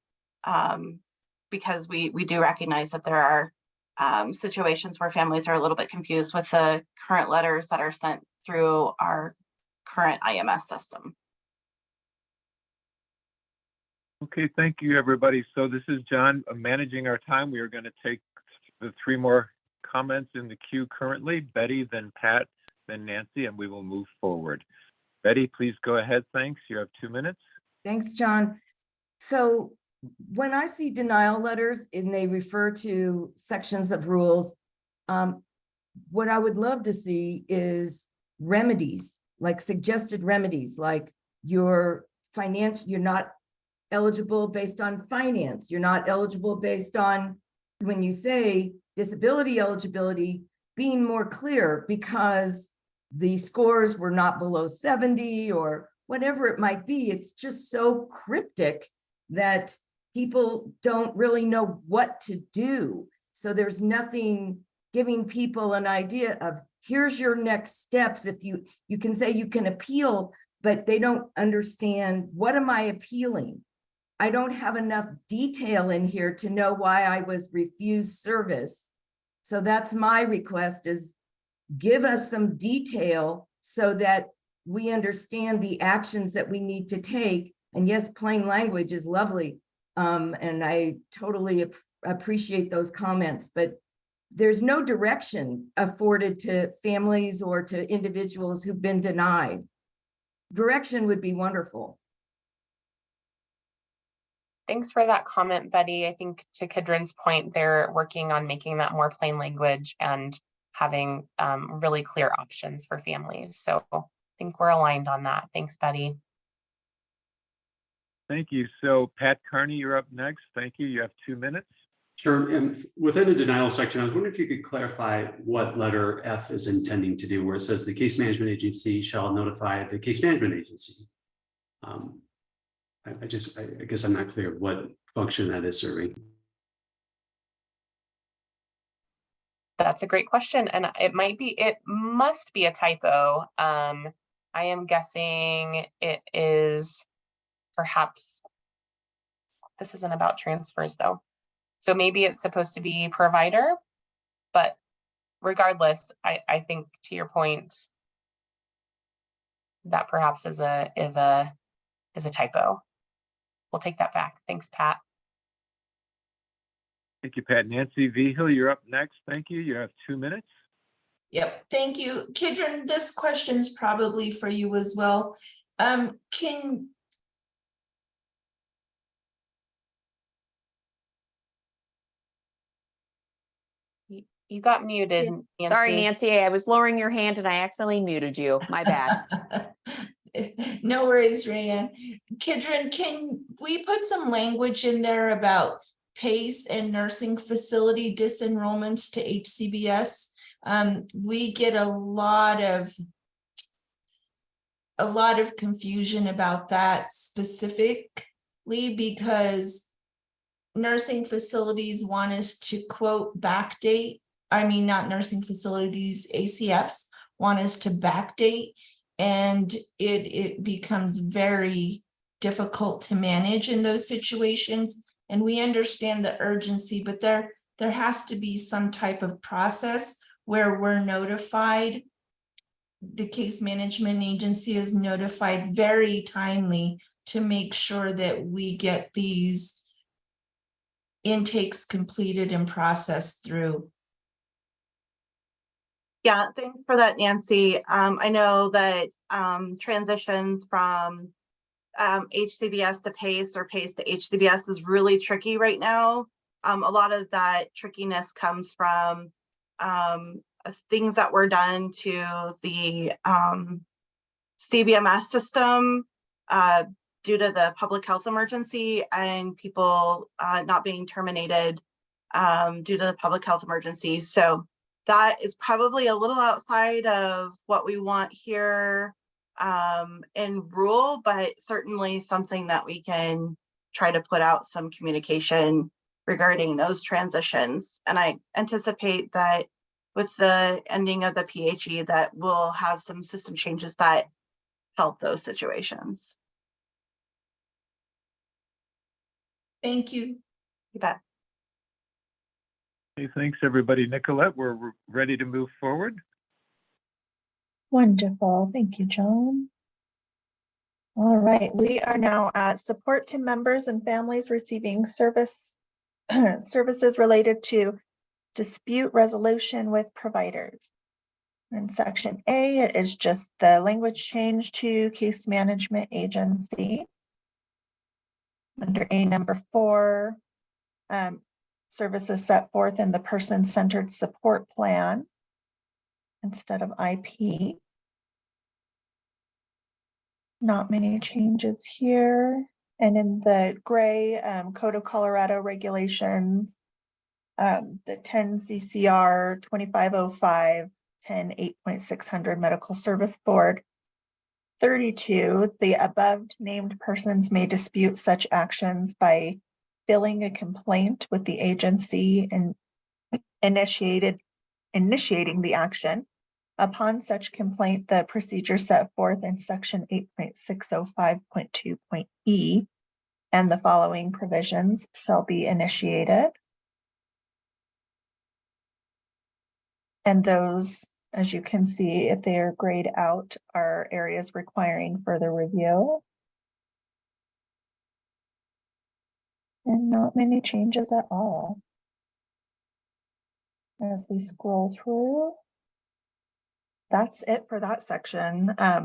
because we do recognize that there are situations where families are a little bit confused with the current letters that are sent through our current IMS system. Okay, thank you, everybody. So this is John managing our time. We are going to take the 3 more comments in the queue currently, Betty, then Pat, then Nancy, and we will move forward. Betty, please go ahead. Thanks. You have 2 minutes. Thanks, John. So when I see denial letters and they refer to sections of rules, what I would love to see is remedies, like suggested remedies, like you're not eligible based on finance. You're not eligible based on, when you say disability eligibility, being more clear because the scores were not below 70 or whatever it might be. It's just so cryptic that people don't really know what to do. So there's nothing giving people an idea of here's your next steps. If you can say you can appeal, but they don't understand, what am I appealing? I don't have enough detail in here to know why I was refused service. So that's my request, is give us some detail so that we understand the actions that we need to take. And yes, plain language is lovely. And I totally appreciate those comments, but there's no direction afforded to families or to individuals who've been denied. Direction would be wonderful. Thanks for that comment, Betty. I think to Kadrin's point, they're working on making that more plain language and having really clear options for families. So I think we're aligned on that. Thanks, Betty. Thank you. So Pat Carney, you're up next. Thank you. You have 2 minutes. Sure. And within the denial section, I was wondering if you could clarify what letter F is intending to do, where it says the case management agency shall notify the case management agency. I guess I'm not clear what function that is serving. That's a great question. And it must be a typo. I am guessing it is perhaps, this isn't about transfers though. So maybe it's supposed to be provider, but regardless, I think to your point, that perhaps is a typo. We'll take that back. Thanks, Pat. Thank you, Pat. Nancy Vigil, you're up next. Thank you. You have 2 minutes. Yep, thank you. Kidron, this question's probably for you as well. You got muted, Nancy. Sorry, Nancy, I was lowering your hand and I accidentally muted you. My bad. No worries, Rayanne. Kidron, can we put some language in there about PACE and nursing facility disenrollments to HCBS? We get a lot of confusion about that specifically because nursing facilities want us to quote backdate. I mean, not nursing facilities, ACFs want us to backdate, and it becomes very difficult to manage in those situations. And we understand the urgency, but there has to be some type of process where we're notified. The case management agency is notified very timely to make sure that we get these intakes completed and processed through. Yeah, thanks for that, Nancy. I know that transitions from HCBS to PACE or PACE to HCBS is really tricky right now. A lot of that trickiness comes from things that were done to the CBMS system due to the public health emergency and people not being terminated due to the public health emergency. So that is probably a little outside of what we want here in rule, but certainly something that we can try to put out some communication regarding those transitions. And I anticipate that with the ending of the PHE that we'll have some system changes that help those situations. Thank you. You bet. Okay, thanks, everybody. Nicolette, we're ready to move forward. Wonderful. Thank you, John. All right, we are now at support to members and families receiving services related to dispute resolution with providers. In section A, it is just the language change to case management agency. Under A number 4, services set forth in the person-centered support plan instead of IP. Not many changes here. And in the gray Code of Colorado regulations, the 10 CCR 2505, 10 8.600 Medical Service Board 32, the above named persons may dispute such actions by filing a complaint with the agency and initiating the action. Upon such complaint, the procedure set forth in section 8.605.2.e and the following provisions shall be initiated. And those, as you can see, if they are grayed out, are areas requiring further review. And not many changes at all. As we scroll through, that's it for that section. I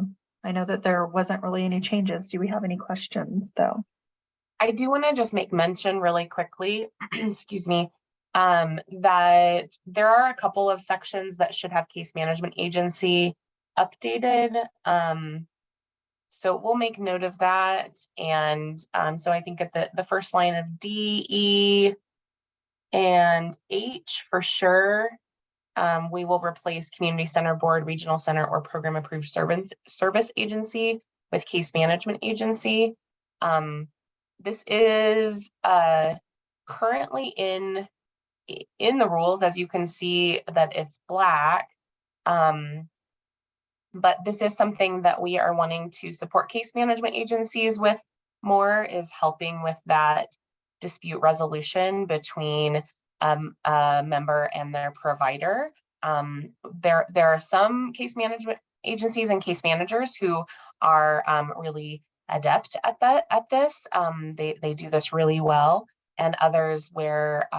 know that there wasn't really any changes. Do we have any questions though? I do want to just make mention really quickly, excuse me, that there are a couple of sections that should have case management agency updated. So we'll make note of that. And so I think at the first line of D, E, and H for sure, we will replace community center board, regional center, or program approved service agency with case management agency. This is currently in the rules, as you can see that it's black. But this is something that we are wanting to support case management agencies with more, is helping with that dispute resolution between a member and their provider. There are some case management agencies and case managers who are really adept at this. They do this really well, and others where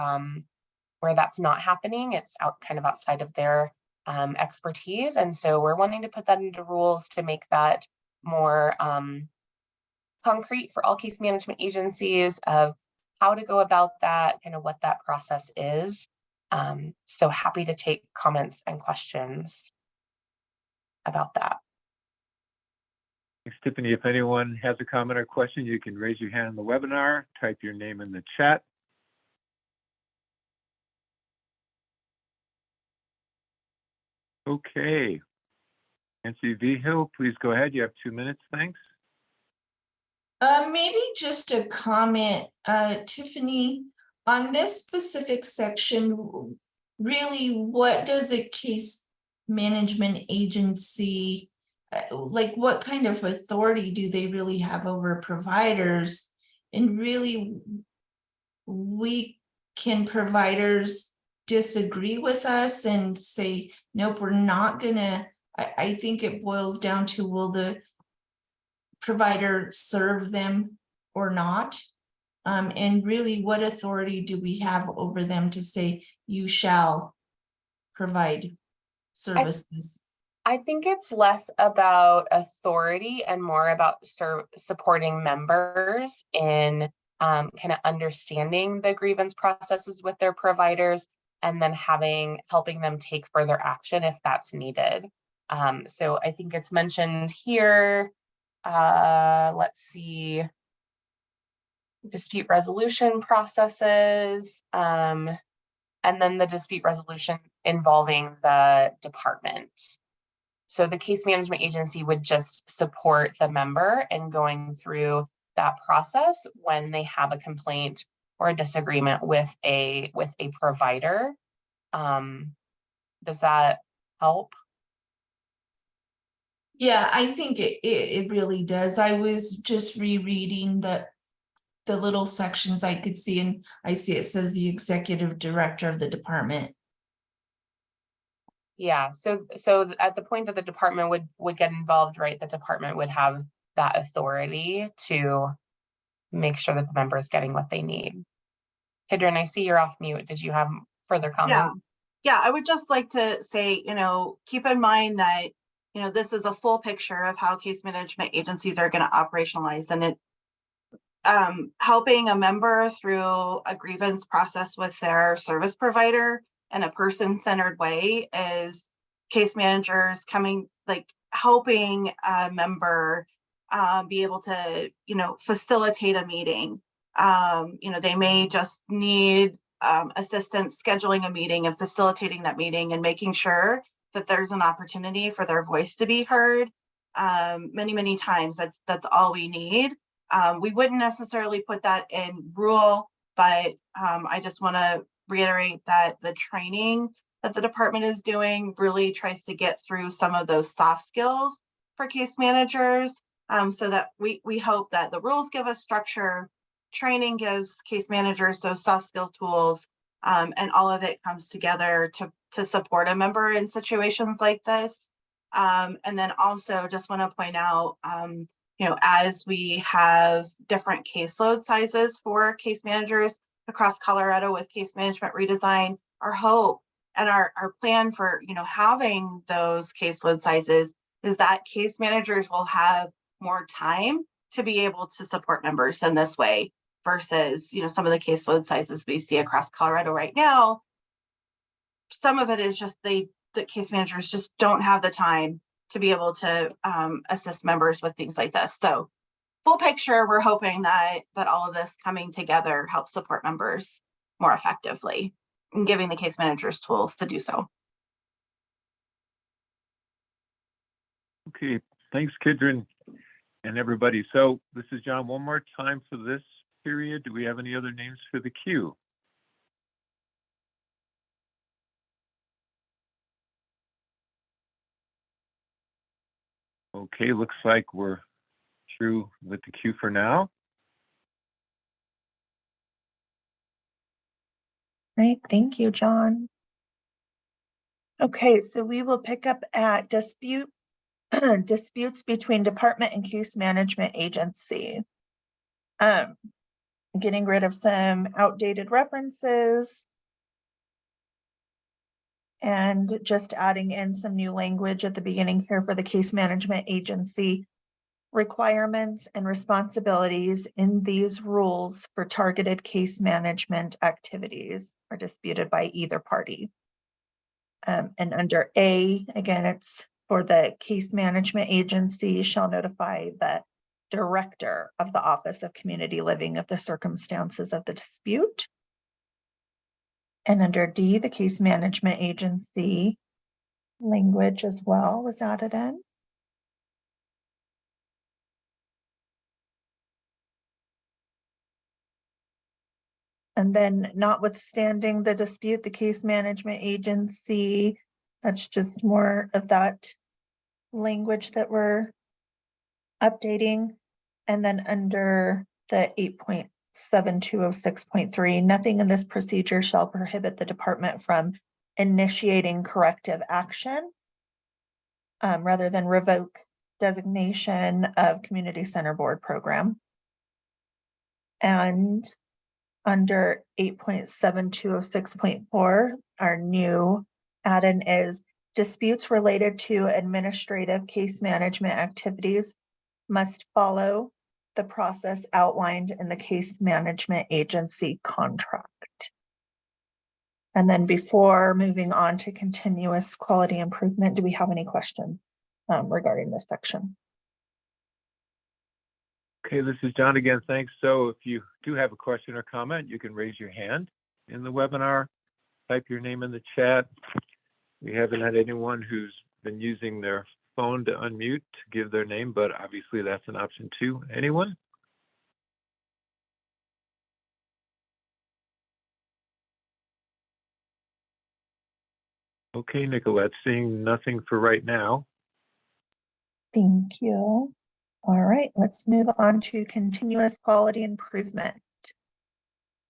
that's not happening, it's kind of outside of their expertise. And so we're wanting to put that into rules to make that more concrete for all case management agencies of how to go about that, kind of what that process is. So happy to take comments and questions about that. Thanks, Tiffany. If anyone has a comment or question, you can raise your hand in the webinar, type your name in the chat. Okay. Nancy Vigil, please go ahead. You have 2 minutes. Thanks. Maybe just a comment, Tiffany, on this specific section, really, what does a case management agency, like what kind of authority do they really have over providers? And really, can providers disagree with us and say, nope, we're not gonna, I think it boils down to, will the provider serve them or not? And really, what authority do we have over them to say, you shall provide services? I think it's less about authority and more about supporting members in kind of understanding the grievance processes with their providers, and then helping them take further action if that's needed. So I think it's mentioned here. Let's see, dispute resolution processes, and then the dispute resolution involving the department. So the case management agency would just support the member in going through that process when they have a complaint or a disagreement with a provider. Does that help? Yeah, I think it really does. I was just rereading the little sections I could see, and I see it says the executive director of the department. Yeah, so at the point that the department would get involved, right, the department would have that authority to make sure that the member is getting what they need. Kidron, I see you're off mute. Did you have further comments? Yeah, I would just like to say, keep in mind that, this is a full picture of how case management agencies are going to operationalize, and it helping a member through a grievance process with their service provider in a person-centered way is case managers helping a member be able to, facilitate a meeting. They may just need assistance scheduling a meeting and facilitating that meeting and making sure that there's an opportunity for their voice to be heard. Many times that's all we need. We wouldn't necessarily put that in rule, but I just want to reiterate that the training that the department is doing really tries to get through some of those soft skills for case managers, so that we hope that the rules give us structure, training gives case managers those soft skill tools, and all of it comes together to support a member in situations like this. And then also just want to point out, as we have different caseload sizes for case managers across Colorado with case management redesign, our hope and our plan for, having those caseload sizes is that case managers will have more time to be able to support members in this way versus, some of the caseload sizes we see across Colorado right now. Some of it is just the case managers just don't have the time to be able to assist members with things like this. So full picture, we're hoping that all of this coming together helps support members more effectively and giving the case managers tools to do so. Okay, thanks, Kidron and everybody. So this is John. One more time for this period. Do we have any other names for the queue? Okay, looks like we're through with the queue for now. Great, thank you, John. Okay, so we will pick up at disputes between department and case management agency. Getting rid of some outdated references and just adding in some new language at the beginning here for the case management agency. Requirements and responsibilities in these rules for targeted case management activities are disputed by either party. And under A, again, it's for the case management agency shall notify the director of the Office of Community Living of the circumstances of the dispute. And under D, the case management agency language as well was added in. And then notwithstanding the dispute, the case management agency, that's just more of that language that we're updating. And then under the 8.7206.3, nothing in this procedure shall prohibit the department from initiating corrective action rather than revoke designation of community center board program. And under 8.7206.4, our new add-in is disputes related to administrative case management activities must follow the process outlined in the case management agency contract. And then before moving on to continuous quality improvement, do we have any questions regarding this section? Okay, this is John again. Thanks. So if you do have a question or comment, you can raise your hand in the webinar, type your name in the chat. We haven't had anyone who's been using their phone to unmute to give their name, but obviously that's an option too. Anyone? Okay, Nicolette, seeing nothing for right now. Thank you. All right, let's move on to continuous quality improvement.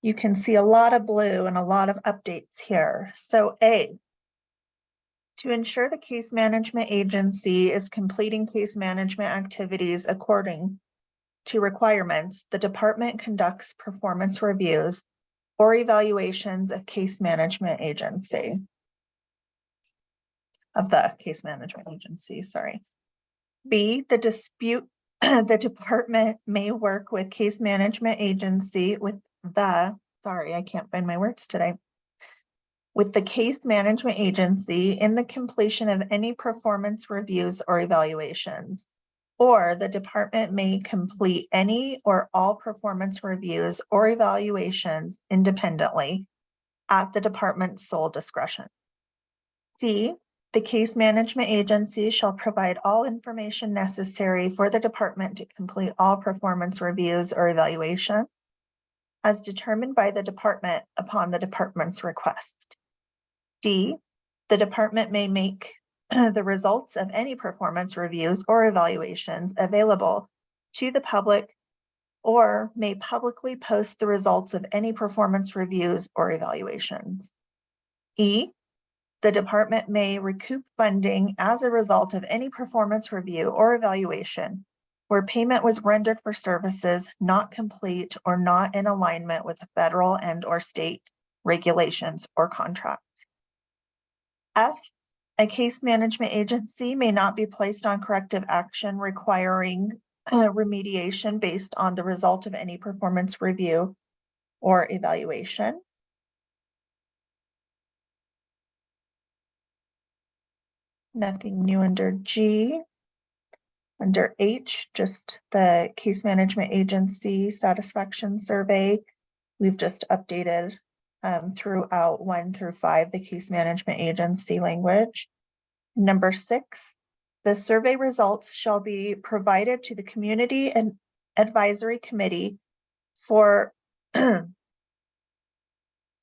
You can see a lot of blue and a lot of updates here. So A, To ensure the case management agency is completing case management activities according to requirements, the department conducts performance reviews or evaluations of case management agency. Of the case management agency, sorry. B, the dispute, the department may work with case management agency with the, sorry, I can't find my words today. With the case management agency in the completion of any performance reviews or evaluations. Or the department may complete any or all performance reviews or evaluations independently at the department's sole discretion. C, the case management agency shall provide all information necessary for the department to complete all performance reviews or evaluation as determined by the department upon the department's request. D, the department may make the results of any performance reviews or evaluations available to the public or may publicly post the results of any performance reviews or evaluations. E, the department may recoup funding as a result of any performance review or evaluation where payment was rendered for services not complete or not in alignment with the federal and/or state regulations or contract. F, a case management agency may not be placed on corrective action requiring remediation based on the result of any performance review or evaluation. Nothing new under G. Under H, just the case management agency satisfaction survey. We've just updated throughout 1 through 5, the case management agency language. Number 6, the survey results shall be provided to the community and advisory committee for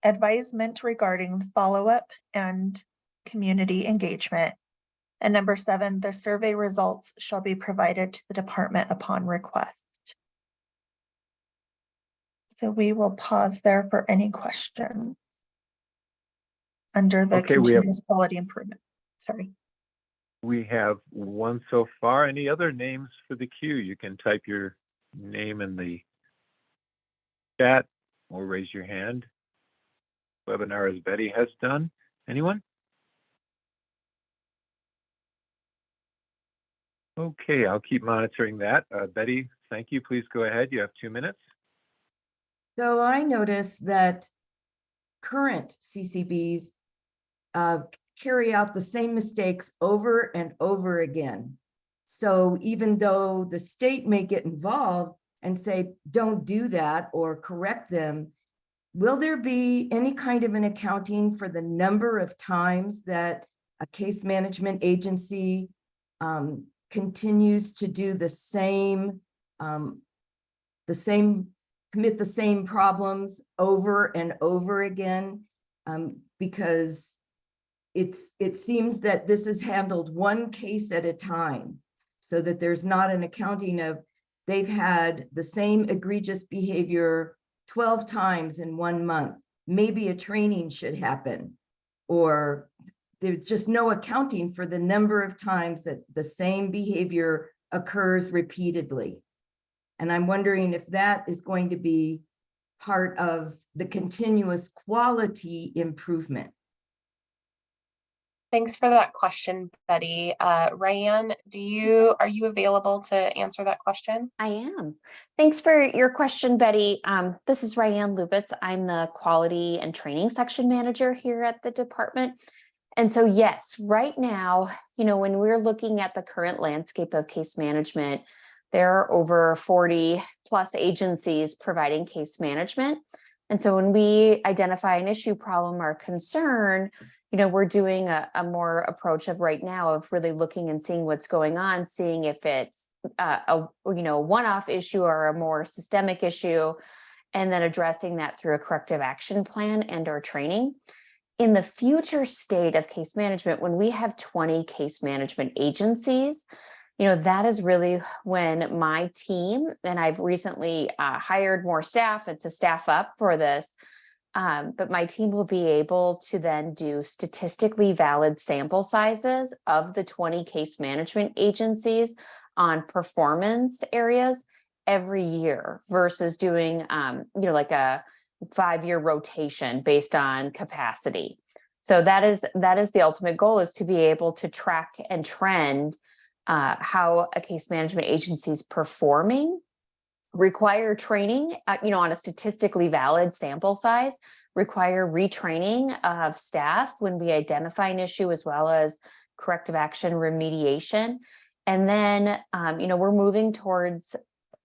advisement regarding follow-up and community engagement. And number 7, the survey results shall be provided to the department upon request. So we will pause there for any questions under the Okay, we have- continuous quality improvement. Sorry. We have one so far. Any other names for the queue? You can type your name in the chat or raise your hand. Webinar as Betty has done. Anyone? Okay, I'll keep monitoring that. Betty, thank you. Please go ahead. You have 2 minutes. So I noticed that current CCBs carry out the same mistakes over and over again. So even though the state may get involved and say, don't do that or correct them, will there be any kind of an accounting for the number of times that a case management agency continues to do the same, commit the same problems over and over again? Because it seems that this is handled one case at a time, so that there's not an accounting of they've had the same egregious behavior 12 times in 1 month. Maybe a training should happen, or there's just no accounting for the number of times that the same behavior occurs repeatedly. And I'm wondering if that is going to be part of the continuous quality improvement. Thanks for that question, Betty. Ryan, are you available to answer that question? I am. Thanks for your question, Betty. This is Ryan Lubitz. I'm the quality and training section manager here at the department. And so, yes, right now, when we're looking at the current landscape of case management, there are over 40 plus agencies providing case management. And so when we identify an issue, problem, or concern, we're doing a more approach of right now of really looking and seeing what's going on, seeing if it's a one-off issue or a more systemic issue, and then addressing that through a corrective action plan and or training. In the future state of case management, when we have 20 case management agencies, that is really when my team, and I've recently hired more staff and to staff up for this, But my team will be able to then do statistically valid sample sizes of the 20 case management agencies on performance areas every year versus doing, like a 5-year rotation based on capacity. So that is the ultimate goal, is to be able to track and trend how a case management agency is performing, require training, on a statistically valid sample size, require retraining of staff when we identify an issue, as well as corrective action remediation. And then, we're moving towards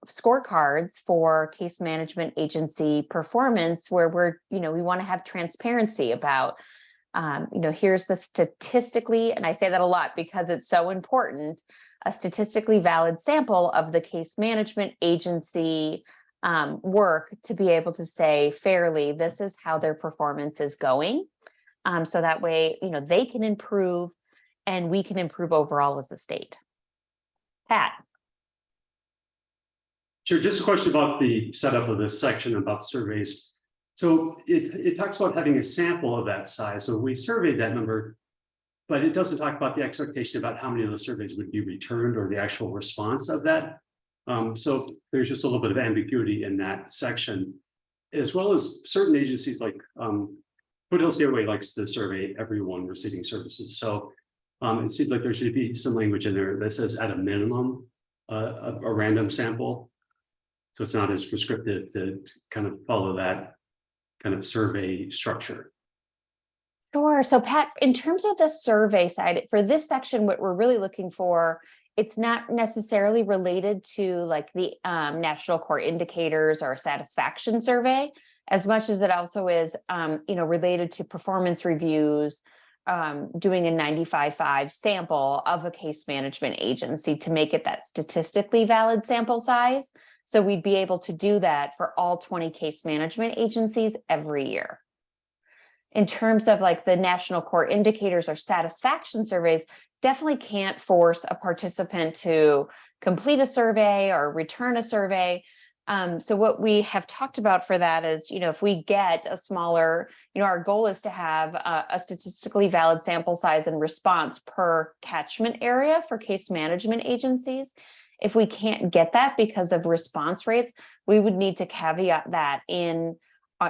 scorecards for case management agency performance, where we want to have transparency about, here's the statistically, and I say that a lot because it's so important, a statistically valid sample of the case management agency work, to be able to say fairly, this is how their performance is going. So that way, they can improve and we can improve overall as a state. Pat. Sure, just a question about the setup of this section about the surveys. So it talks about having a sample of that size. So we surveyed that number, but it doesn't talk about the expectation about how many of those surveys would be returned or the actual response of that. So there's just a little bit of ambiguity in that section, as well as certain agencies like Foothills Gateway likes to survey everyone receiving services. So it seems like there should be some language in there that says at a minimum a random sample. So it's not as prescriptive to kind of follow that kind of survey structure. Sure. So Pat, in terms of the survey side, for this section, what we're really looking for, it's not necessarily related to like the national core indicators or satisfaction survey, as much as it also is, related to performance reviews, doing a 95.5 sample of a case management agency to make it that statistically valid sample size. So we'd be able to do that for all 20 case management agencies every year. In terms of like the national core indicators or satisfaction surveys, definitely can't force a participant to complete a survey or return a survey. So what we have talked about for that is, if we get a smaller, our goal is to have a statistically valid sample size and response per catchment area for case management agencies. If we can't get that because of response rates, we would need to caveat that in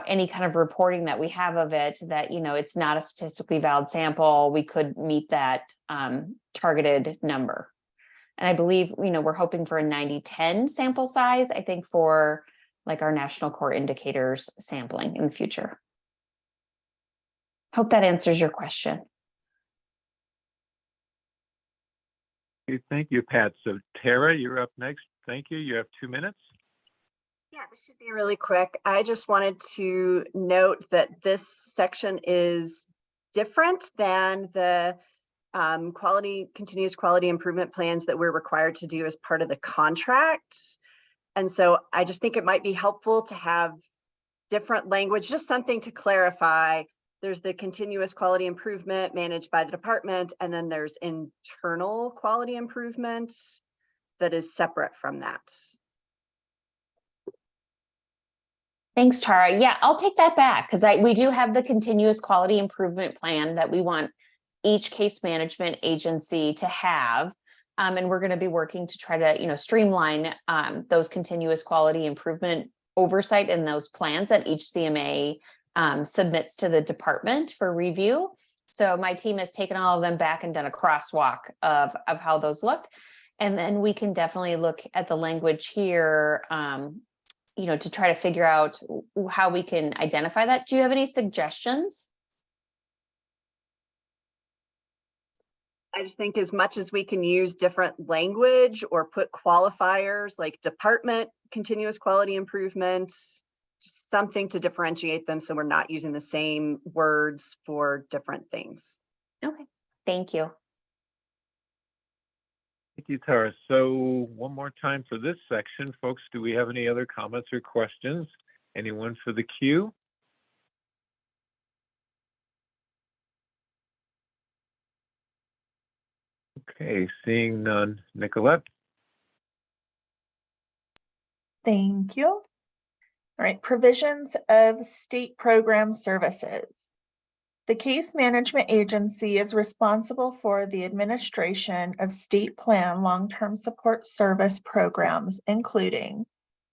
any kind of reporting that we have of it, that, it's not a statistically valid sample. We could meet that targeted number. And I believe, we're hoping for a 90-10 sample size, I think, for like our national core indicators sampling in the future. Hope that answers your question. Okay, thank you, Pat. So Tara, you're up next. Thank you. You have 2 minutes. Yeah, this should be really quick. I just wanted to note that this section is different than the continuous quality improvement plans that we're required to do as part of the contract. And so I just think it might be helpful to have different language, just something to clarify. There's the continuous quality improvement managed by the department, and then there's internal quality improvement that is separate from that. Thanks, Tara. Yeah, I'll take that back, because we do have the continuous quality improvement plan that we want each case management agency to have. And we're going to be working to try to, streamline those continuous quality improvement oversight in those plans that each CMA submits to the department for review. So my team has taken all of them back and done a crosswalk of how those look. And then we can definitely look at the language here, to try to figure out how we can identify that. Do you have any suggestions? I just think as much as we can use different language or put qualifiers like department, continuous quality improvements, something to differentiate them so we're not using the same words for different things. Okay, thank you. Thank you, Tara. So one more time for this section, folks, do we have any other comments or questions? Anyone for the queue? Okay, seeing none. Nicolette? Thank you. All right, provisions of state program services. The case management agency is responsible for the administration of state plan long-term support service programs, including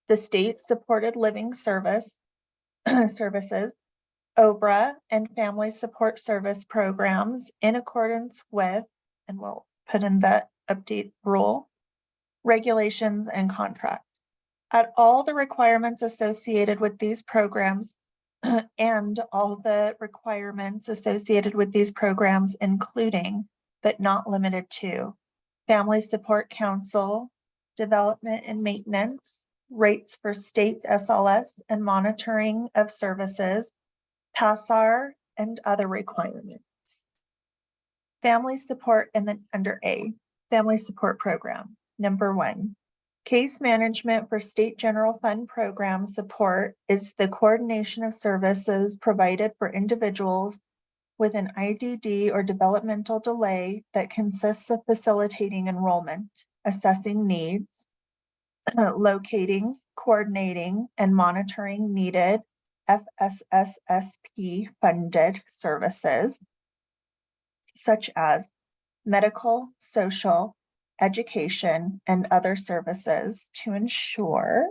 the state supported living service services, OBRA, and family support service programs in accordance with, and we'll put in the update rule, regulations and contract. At all the requirements associated with these programs and all the requirements associated with these programs, including but not limited to Family Support Council, development and maintenance, rates for state SLS and monitoring of services, PASSAR, and other requirements. Family support, and then under A, Family Support Program. Number 1, case management for state general fund program support is the coordination of services provided for individuals with an IDD or developmental delay that consists of facilitating enrollment, assessing needs, locating, coordinating, and monitoring needed FSSSP funded services, such as medical, social, education, and other services to ensure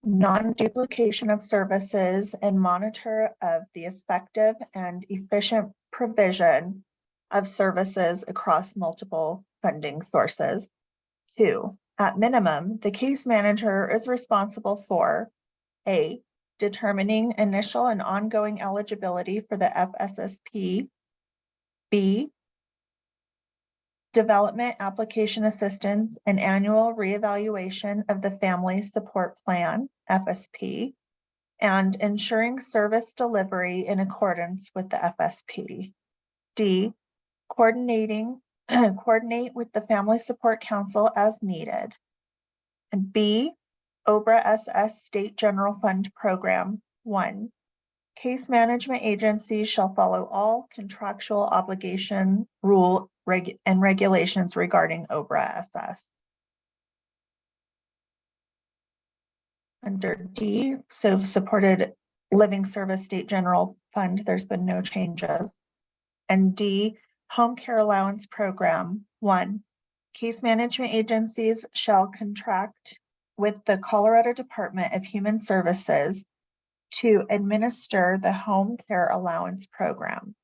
non-duplication of services and monitor of the effective and efficient provision of services across multiple funding sources. 2, at minimum, the case manager is responsible for A, determining initial and ongoing eligibility for the FSSP, B, development, application assistance, and annual reevaluation of the Family Support Plan, FSP, and ensuring service delivery in accordance with the FSP. D, coordinate with the Family Support Council as needed. And B, OBRA SS State General Fund Program. 1, case management agencies shall follow all contractual obligation, rule, and regulations regarding OBRA SS. Under D, so supported living service state general fund, there's been no changes. And D, home care allowance program. 1, case management agencies shall contract with the Colorado Department of Human Services to administer the home care allowance program.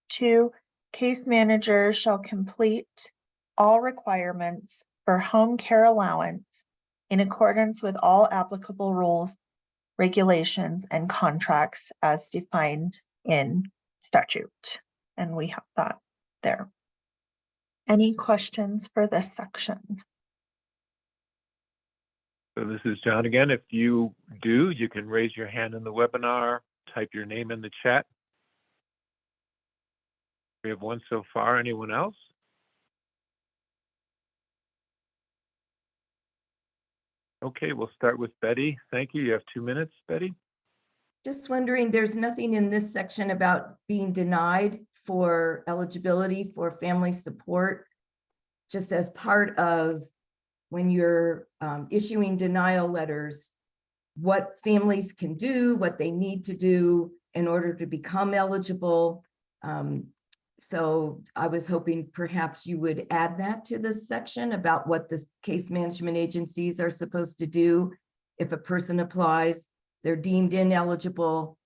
2, case managers shall complete all requirements for home care allowance in accordance with all applicable rules, regulations, and contracts as defined in statute. And we have that there. Any questions for this section? So this is John again. If you do, you can raise your hand in the webinar, type your name in the chat. We have one so far. Anyone else? Okay, we'll start with Betty. Thank you. You have 2 minutes, Betty. Just wondering, there's nothing in this section about being denied for eligibility for family support, just as part of when you're issuing denial letters, what families can do, what they need to do in order to become eligible. So I was hoping perhaps you would add that to this section about what the case management agencies are supposed to do. If a person applies, they're deemed ineligible,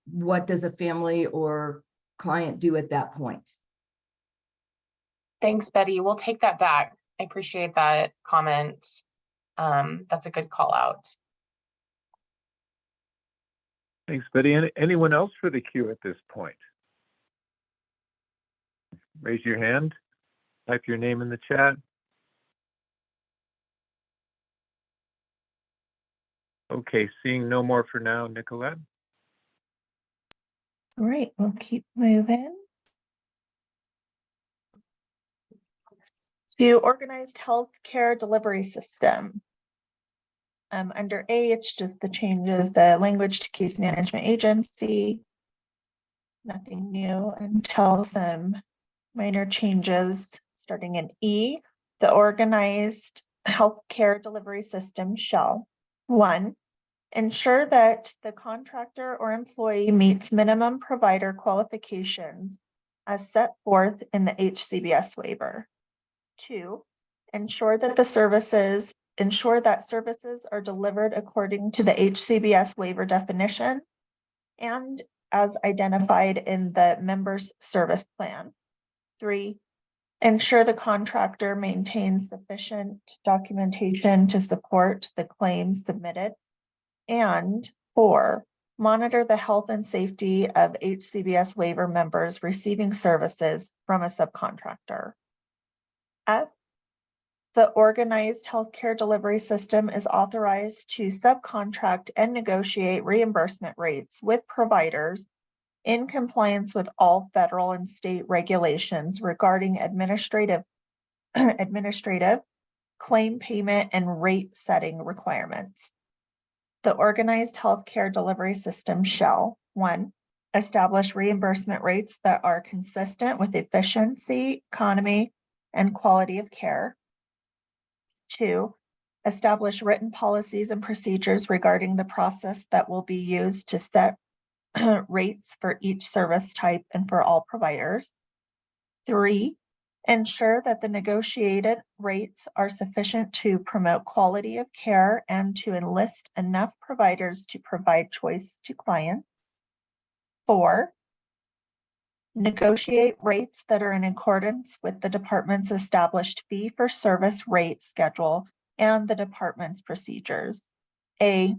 what does a family or client do at that point? Thanks, Betty. We'll take that back. I appreciate that comment. That's a good call out. Thanks, Betty. Anyone else for the queue at this point? Raise your hand, type your name in the chat. Okay, seeing no more for now, Nicolette. All right, we'll keep moving. To organized healthcare delivery system. Under A, it's just the change of the language to case management agency. Nothing new until some minor changes starting in E. The organized healthcare delivery system shall, 1, ensure that the contractor or employee meets minimum provider qualifications as set forth in the HCBS waiver. 2, ensure that services are delivered according to the HCBS waiver definition and as identified in the member's service plan. 3, ensure the contractor maintains sufficient documentation to support the claims submitted. And 4, monitor the health and safety of HCBS waiver members receiving services from a subcontractor. F, the organized healthcare delivery system is authorized to subcontract and negotiate reimbursement rates with providers in compliance with all federal and state regulations regarding administrative claim payment and rate setting requirements. The organized healthcare delivery system shall, 1, establish reimbursement rates that are consistent with efficiency, economy, and quality of care. 2, establish written policies and procedures regarding the process that will be used to set rates for each service type and for all providers. 3, ensure that the negotiated rates are sufficient to promote quality of care and to enlist enough providers to provide choice to clients. 4, negotiate rates that are in accordance with the department's established fee-for-service rate schedule and the department's procedures. A,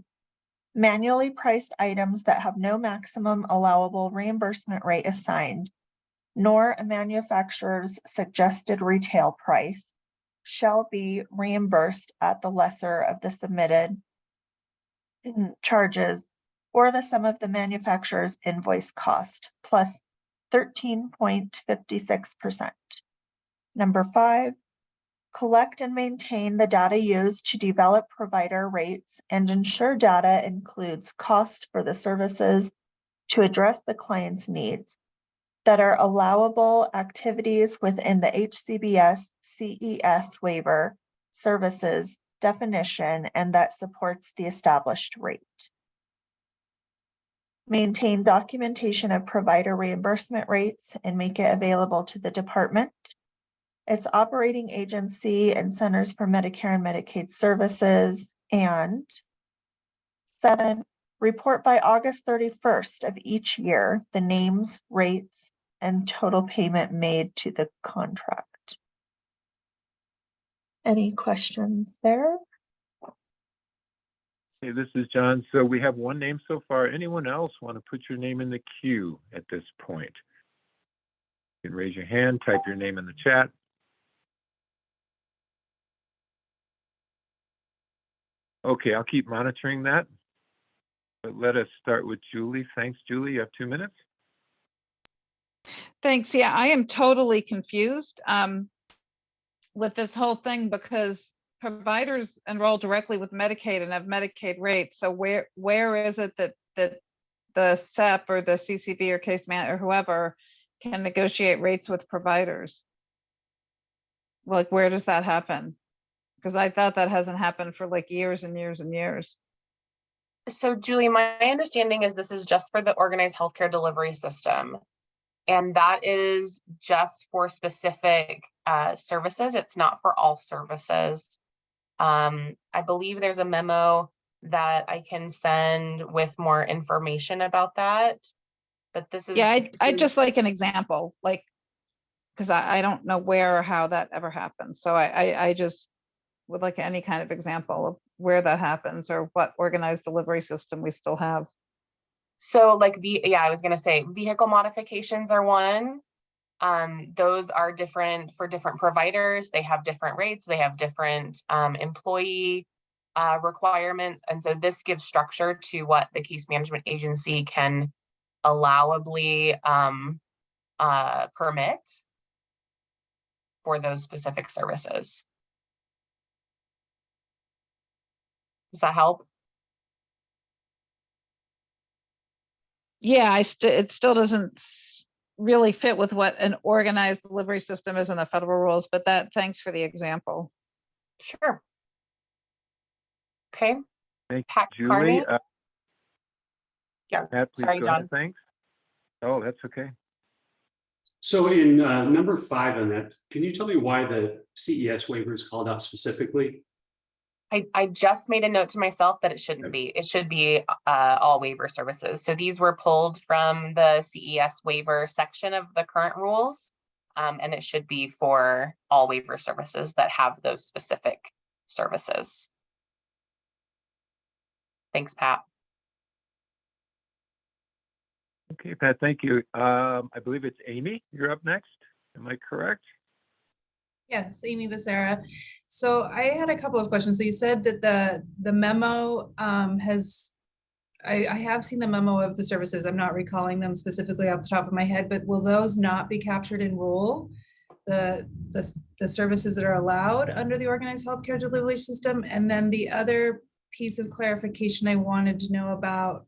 manually priced items that have no maximum allowable reimbursement rate assigned, nor a manufacturer's suggested retail price, shall be reimbursed at the lesser of the submitted charges or the sum of the manufacturer's invoice cost plus 13.56%. Number 5, collect and maintain the data used to develop provider rates and ensure data includes cost for the services to address the client's needs that are allowable activities within the HCBS CES waiver services definition and that supports the established rate. Maintain documentation of provider reimbursement rates and make it available to the department, its operating agency and Centers for Medicare and Medicaid Services. And 7, report by August 31st of each year the names, rates, and total payment made to the contract. Any questions there? Hey, this is John. So we have one name so far. Anyone else want to put your name in the queue at this point? You can raise your hand, type your name in the chat. Okay, I'll keep monitoring that. But let us start with Julie. Thanks, Julie. You have 2 minutes. Thanks. Yeah, I am totally confused with this whole thing because providers enroll directly with Medicaid and have Medicaid rates. So where is it that the SEP or the CCB or case man or whoever can negotiate rates with providers? Like, where does that happen? Because I thought that hasn't happened for like years and years and years. So Julie, my understanding is this is just for the organized healthcare delivery system. And that is just for specific services. It's not for all services. I believe there's a memo that I can send with more information about that. But this is— Yeah, I'd just like an example, like, because I don't know where or how that ever happens. So I just would like any kind of example of where that happens or what organized delivery system we still have. So like I was gonna say vehicle modifications are one. Those are different for different providers. They have different rates. They have different employee requirements. And so this gives structure to what the case management agency can allowably permit for those specific services. Does that help? Yeah, it still doesn't really fit with what an organized delivery system is in the federal rules, but thanks for the example. Sure. Okay, Thank Pat you, Carney. Julie. Yeah, Pat, please sorry, go ahead. John. Thanks. Oh, that's okay. So in number 5 on that, can you tell me why the CES waiver is called out specifically? I just made a note to myself that it shouldn't be. It should be all waiver services. So these were pulled from the CES waiver section of the current rules. And it should be for all waiver services that have those specific services. Thanks, Pat. Okay, Pat, thank you. I believe it's Amy. You're up next. Am I correct? Yes, Amy Becerra. So I had a couple of questions. So you said that the memo has, I have seen the memo of the services. I'm not recalling them specifically off the top of my head, but will those not be captured in rule? The services that are allowed under the organized healthcare delivery system? And then the other piece of clarification I wanted to know about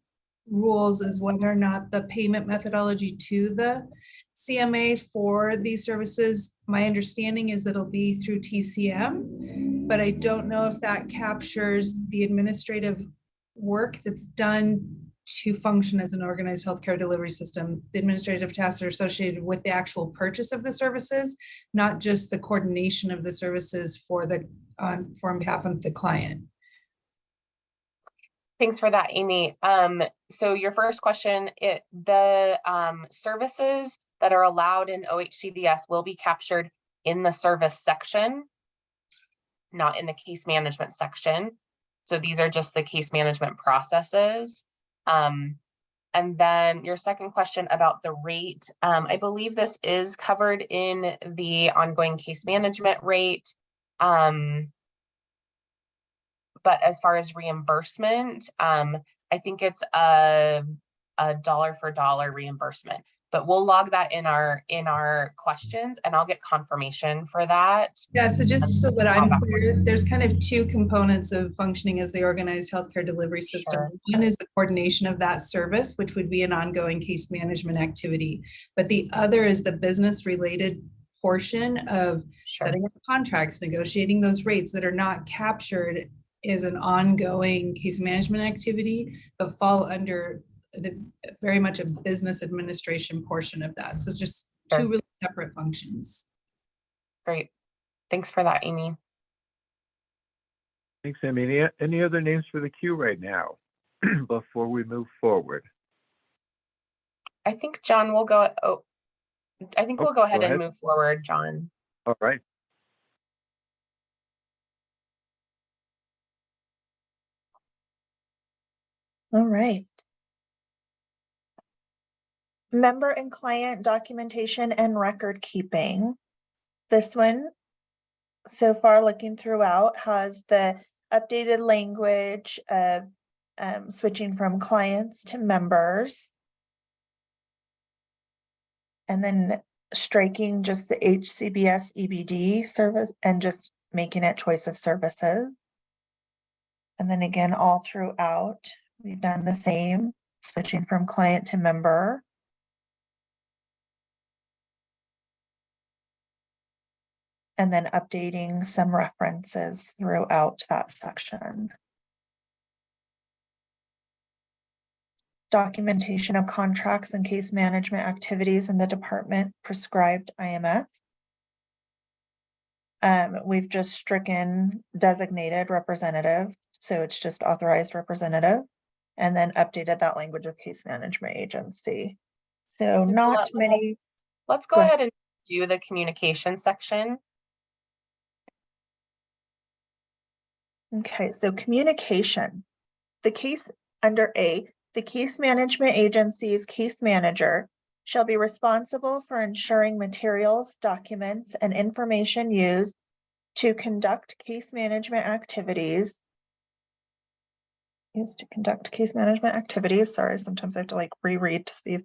rules is whether or not the payment methodology to the CMA for these services, my understanding is that it'll be through TCM, but I don't know if that captures the administrative work that's done to function as an organized healthcare delivery system. The administrative tasks are associated with the actual purchase of the services, not just the coordination of the services for on behalf of the client. Thanks for that, Amy. So your first question, the services that are allowed in OHCDS will be captured in the service section, not in the case management section. So these are just the case management processes. And then your second question about the rate, I believe this is covered in the ongoing case management rate. But as far as reimbursement, I think it's a dollar for dollar reimbursement, but we'll log that in our questions and I'll get confirmation for that. Yeah, so just so that I'm clear, there's kind of two components of functioning as the organized healthcare delivery system. Sure. One is the coordination of that service, which would be an ongoing case management activity. But the other is the business related portion of setting up contracts, negotiating those rates that are not captured as an ongoing case management activity, but fall under very much a business administration portion of that. So just two really separate functions. Great. Thanks for that, Amy. Thanks, Amy. Any other names for the queue right now before we move forward? I think John will go. Oh, I think we'll go ahead and move forward, John. All right. All right. Member and client documentation and record keeping. This one, so far looking throughout, has the updated language of switching from clients to members. And then striking just the HCBS EBD service and just making it choice of services. And then again, all throughout, we've done the same, switching from client to member. And then updating some references throughout that section. Documentation of contracts and case management activities in the department prescribed IMS. We've just stricken designated representative, so it's just authorized representative, and then updated that language of case management agency. So not many. Let's go ahead and do the communication section. Okay, so communication, the case under A, the case management agency's case manager shall be responsible for ensuring materials, documents, and information used to conduct case management activities. Sorry, sometimes I have to like reread to see if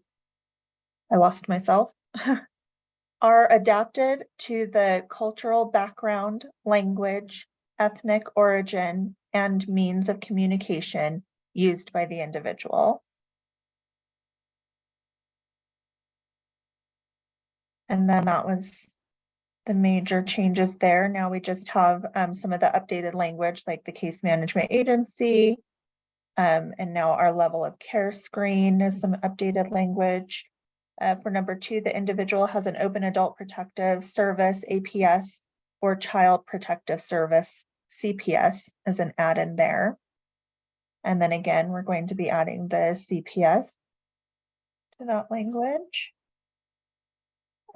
I lost myself. Are adapted to the cultural background, language, ethnic origin, and means of communication used by the individual. And then that was the major changes there. Now we just have some of the updated language like the case management agency. And now our level of care screen is some updated language. For number 2, the individual has an open adult protective service, APS, or child protective service, CPS, as an add-in there. And then again, we're going to be adding the CPS to that language.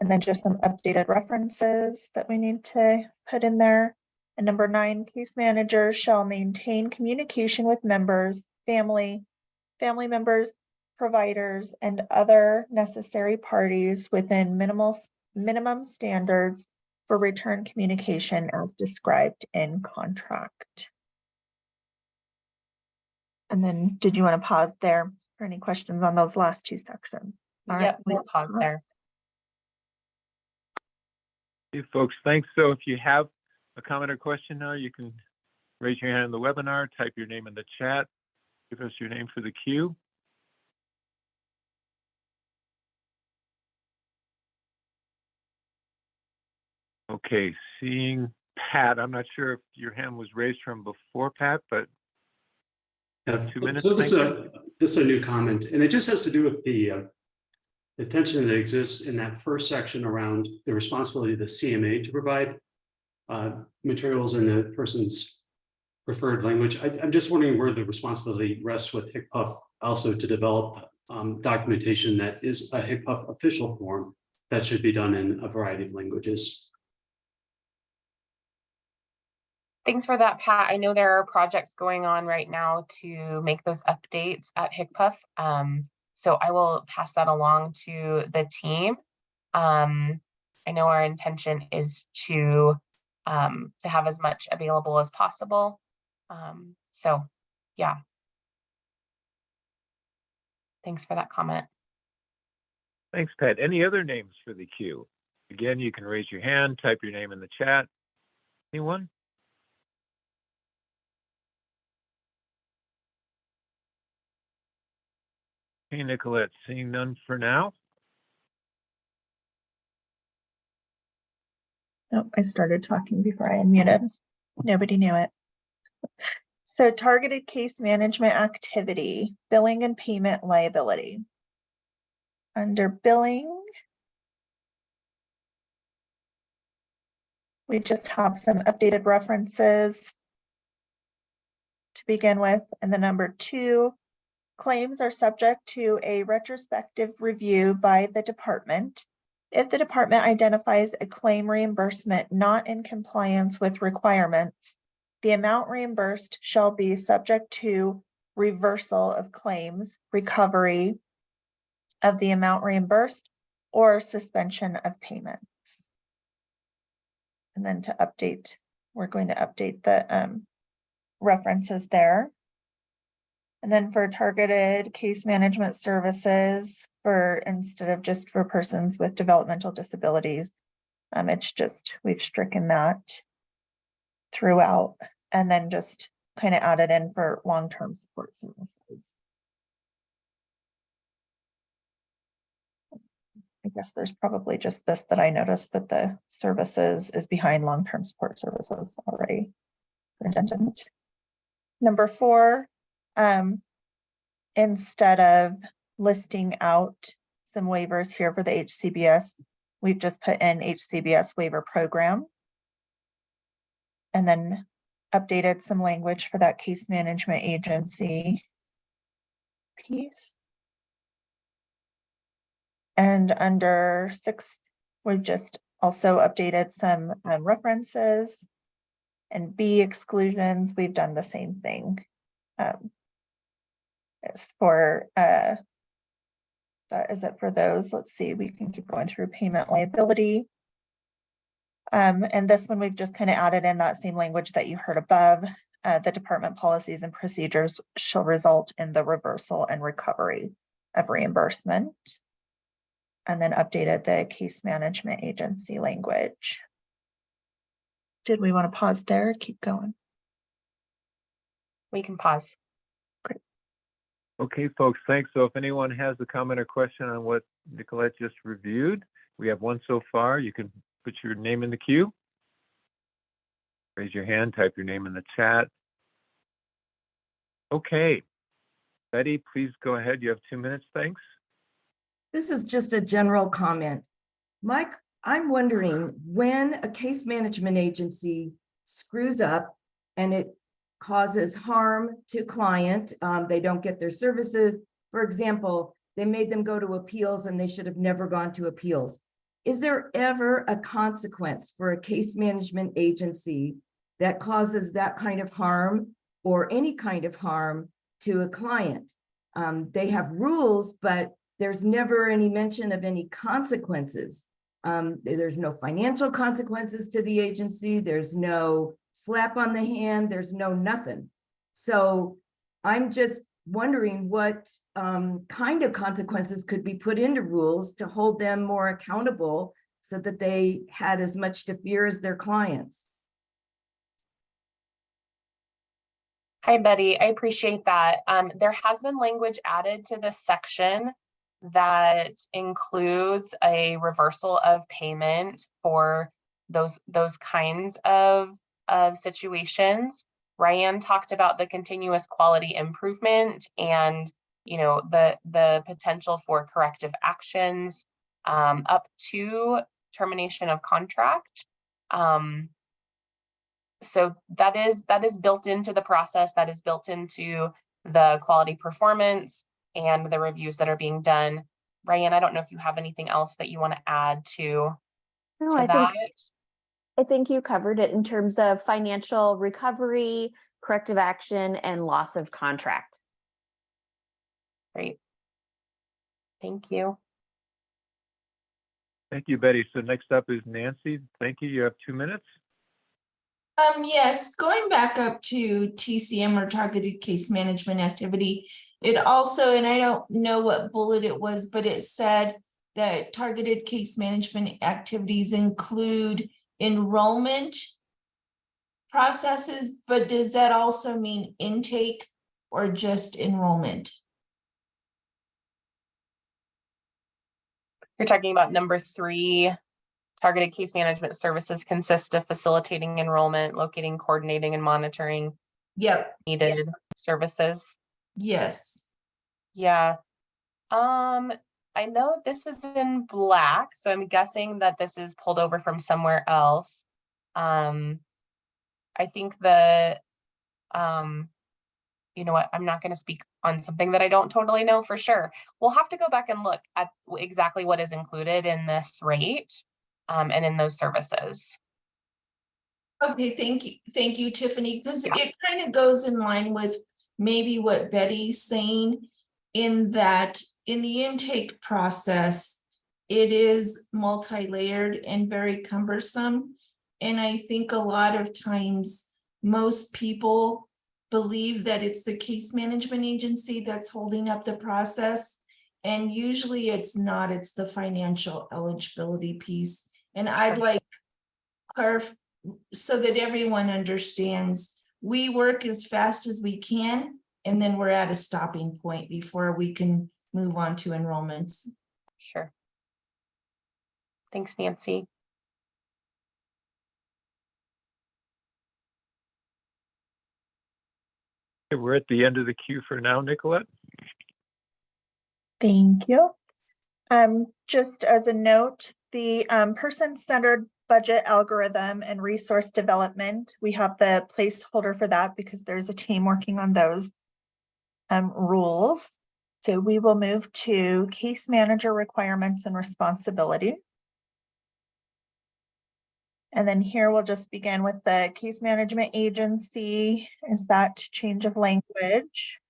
And then just some updated references that we need to put in there. And number 9, case managers shall maintain communication with members, family members, providers, and other necessary parties within minimum standards for return communication as described in contract. And then did you want to pause there for any questions on those last 2 sections? All Yep, right, we'll pause there. Hey, folks, thanks. So if you have a comment or question now, you can raise your hand in the webinar, type your name in the chat, give us your name for the queue. Okay, seeing Pat, I'm not sure if your hand was raised from before, Pat, but have 2 minutes. So this is a new comment, and it just has to do with the tension that exists in that first section around the responsibility of the CMA to provide materials in the person's preferred language. I'm just wondering where the responsibility rests with HCPUF also to develop documentation that is a HCPUF official form that should be done in a variety of languages. Thanks for that, Pat. I know there are projects going on right now to make those updates at HCPUF. So I will pass that along to the team. I know our intention is to have as much available as possible. So yeah. Thanks for that comment. Thanks, Pat. Any other names for the queue? Again, you can raise your hand, type your name in the chat. Anyone? Hey, Nicolette, seeing none for now. Oh, I started talking before I unmuted. Nobody knew it. So targeted case management activity, billing and payment liability. Under billing, we just have some updated references to begin with. And the number 2, claims are subject to a retrospective review by the department. If the department identifies a claim reimbursement not in compliance with requirements, the amount reimbursed shall be subject to reversal of claims, recovery of the amount reimbursed, or suspension of payments. And then to update, we're going to update the references there. And then for targeted case management services, for instead of just for persons with developmental disabilities, it's just, we've stricken that throughout and then just kind of added in for long-term support services. I guess there's probably just this that I noticed that the services is behind long-term support services already redundant. Number 4, instead of listing out some waivers here for the HCBS, we've just put in HCBS waiver program and then updated some language for that case management agency piece. And under 6, we've just also updated some references, and B, exclusions, we've done the same thing. As for that is it for those. Let's see, we can keep going through payment liability. And this one we've just kind of added in that same language that you heard above. The department policies and procedures shall result in the reversal and recovery of reimbursement. And then updated the case management agency language. Did we want to pause there or keep going? We can pause. Great. Okay, folks, thanks. So if anyone has a comment or question on what Nicolette just reviewed, we have one so far. You can put your name in the queue. Raise your hand, type your name in the chat. Okay. Betty, please go ahead. You have 2 minutes. Thanks. This is just a general comment. Mike, I'm wondering when a case management agency screws up and it causes harm to client, they don't get their services. For example, they made them go to appeals and they should have never gone to appeals. Is there ever a consequence for a case management agency that causes that kind of harm or any kind of harm to a client? They have rules, but there's never any mention of any consequences. There's no financial consequences to the agency. There's no slap on the hand. There's no nothing. So I'm just wondering what kind of consequences could be put into rules to hold them more accountable so that they had as much to fear as their clients. Hi, Betty. I appreciate that. There has been language added to this section that includes a reversal of payment for those kinds of situations. Ryan talked about the continuous quality improvement and the potential for corrective actions up to termination of contract. So that is built into the process, that is built into the quality performance and the reviews that are being done. Ryan, I don't know if you have anything else that you want to add to that. I think you covered it in terms of financial recovery, corrective action, and loss of contract. Great. Thank you. Thank you, Betty. So next up is Nancy. Thank you. You have 2 minutes. Yes, going back up to TCM or targeted case management activity, it also, and I don't know what bullet it was, but it said that targeted case management activities include enrollment processes, but does that also mean intake or just enrollment? You're talking about number 3. Targeted case management services consist of facilitating enrollment, locating, coordinating, and monitoring needed services. Yes. Yeah. I know this is in black, so I'm guessing that this is pulled over from somewhere else. I think you know what, I'm not going to speak on something that I don't totally know for sure. We'll have to go back and look at exactly what is included in this rate. And in those services. Okay, thank you, Tiffany, because it kind of goes in line with maybe what Betty's saying, in that in the intake process, it is multi-layered and very cumbersome. And I think a lot of times most people believe that it's the case management agency that's holding up the process. And usually it's not, it's the financial eligibility piece. And I'd like clarify so that everyone understands, we work as fast as we can, and then we're at a stopping point before we can move on to enrollments. Sure. Thanks, Nancy. Okay, we're at the end of the queue for now, Nicolette. Thank you. Just as a note, the person-centered budget algorithm and resource development, we have the placeholder for that because there's a team working on those rules. So we will move to case manager requirements and responsibility. And then here we'll just begin with the case management agency. Is that change of language?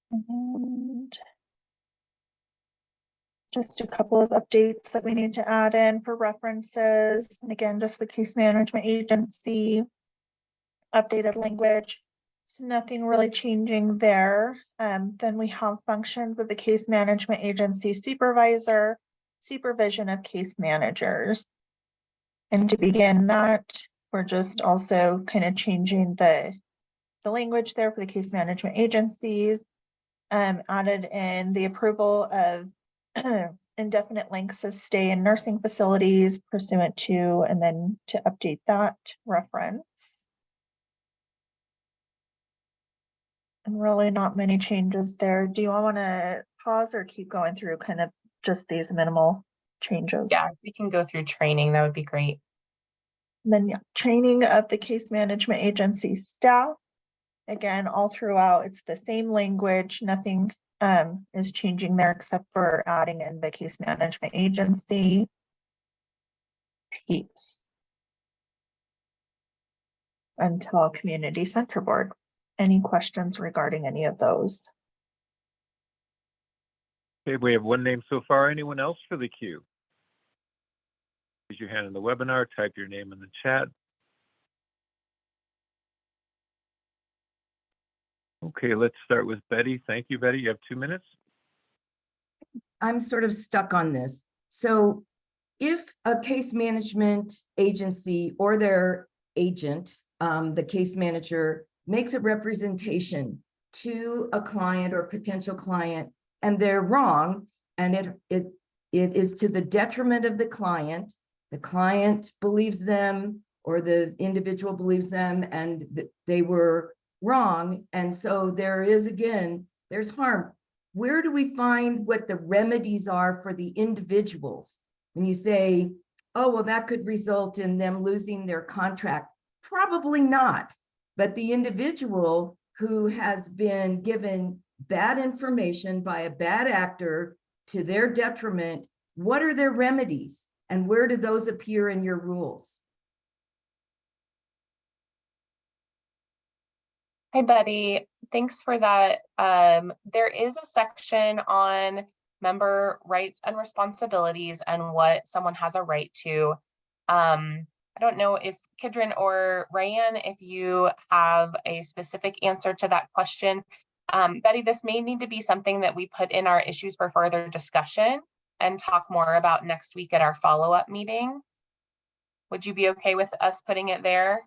And just a couple of updates that we need to add in for references. And again, just the case management agency, updated language. So nothing really changing there. Then we have functions of the case management agency supervisor, supervision of case managers. And to begin that, we're just also kind of changing the language there for the case management agencies. added in the approval of indefinite lengths of stay in nursing facilities pursuant to, and then to update that reference. And really not many changes there. Do you all want to pause or keep going through kind of just these minimal changes? Yeah, if we can go through training, that would be great. And then, yeah, training of the case management agency staff. Again, all throughout, it's the same language. Nothing is changing there except for adding in the case management agency piece until community center board. Any questions regarding any of those? Okay, we have one name so far. Anyone else for the queue? Raise your hand in the webinar, type your name in the chat. Okay, let's start with Betty. Thank you, Betty. You have 2 minutes. I'm sort of stuck on this. So if a case management agency or their agent, the case manager, makes a representation to a client or potential client and they're wrong, and it is to the detriment of the client believes them or the individual believes them and they were wrong, and so there's harm. Where do we find what the remedies are for the individuals? When you say, oh, well, that could result in them losing their contract. Probably not. But the individual who has been given bad information by a bad actor to their detriment, what are their remedies? And where do those appear in your rules? Hi, Betty. Thanks for that. There is a section on member rights and responsibilities and what someone has a right to. I don't know if Kidron or Ryan, if you have a specific answer to that question. Betty, this may need to be something that we put in our issues for further discussion and talk more about next week at our follow-up meeting. Would you be okay with us putting it there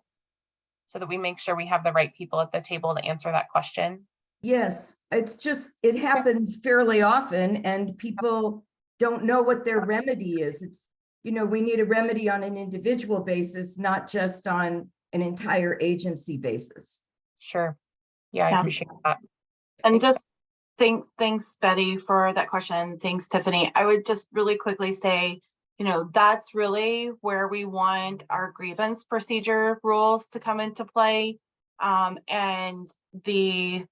so that we make sure we have the right people at the table to answer that question? Yes, it's just, it happens fairly often and people don't know what their remedy is. It's, we need a remedy on an individual basis, not just on an entire agency basis. Sure. Yeah, I appreciate that. And just thanks, Betty, for that question. Thanks, Tiffany. I would just really quickly say, that's really where we want our grievance procedure rules to come into play. And the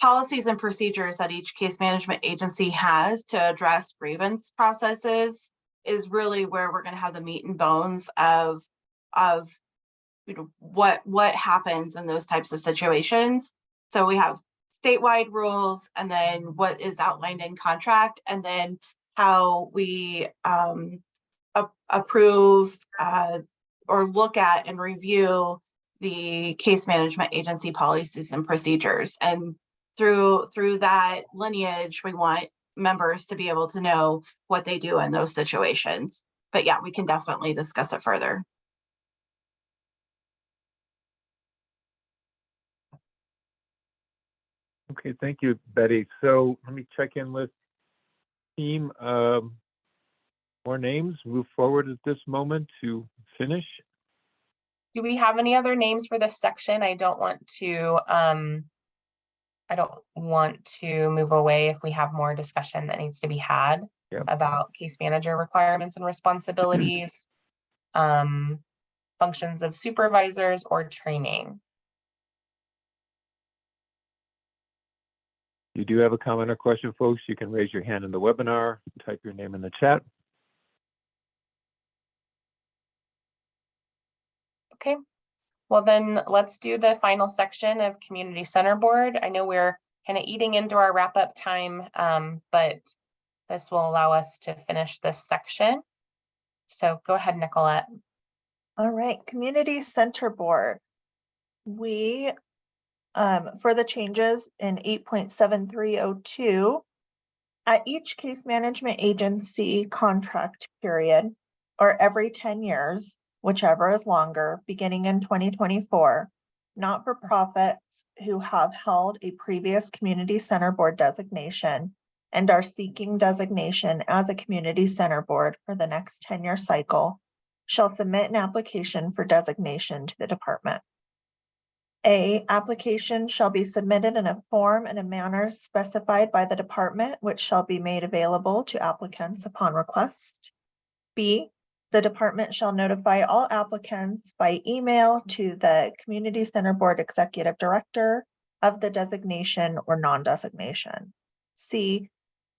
policies and procedures that each case management agency has to address grievance processes is really where we're going to have the meat and bones of what happens in those types of situations. So we have statewide rules, and then what is outlined in contract, and then how we approve or look at and review the case management agency policies and procedures. And through that lineage, we want members to be able to know what they do in those situations. But yeah, we can definitely discuss it further. Okay, thank you, Betty. So let me check in with team. More names move forward at this moment to finish. Do we have any other names for this section? I don't want to move away if we have more discussion that needs to be had about case manager requirements and responsibilities, functions of supervisors, or training. If you do have a comment or question, folks, you can raise your hand in the webinar, type your name in the chat. Okay, well then let's do the final section of Community Center Board. I know we're kind of eating into our wrap-up time, but this will allow us to finish this section. So go ahead, Nicolette. All right, Community Center Board. We, for the changes in 8.7302, at each case management agency contract period, or every 10 years, whichever is longer, beginning in 2024, not-for-profits who have held a previous community center board designation and are seeking designation as a community center board for the next 10-year cycle shall submit an application for designation to the department. A, application shall be submitted in a form and a manner specified by the department, which shall be made available to applicants upon request. B, the department shall notify all applicants by email to the Community Center Board Executive Director of the designation or non-designation. C,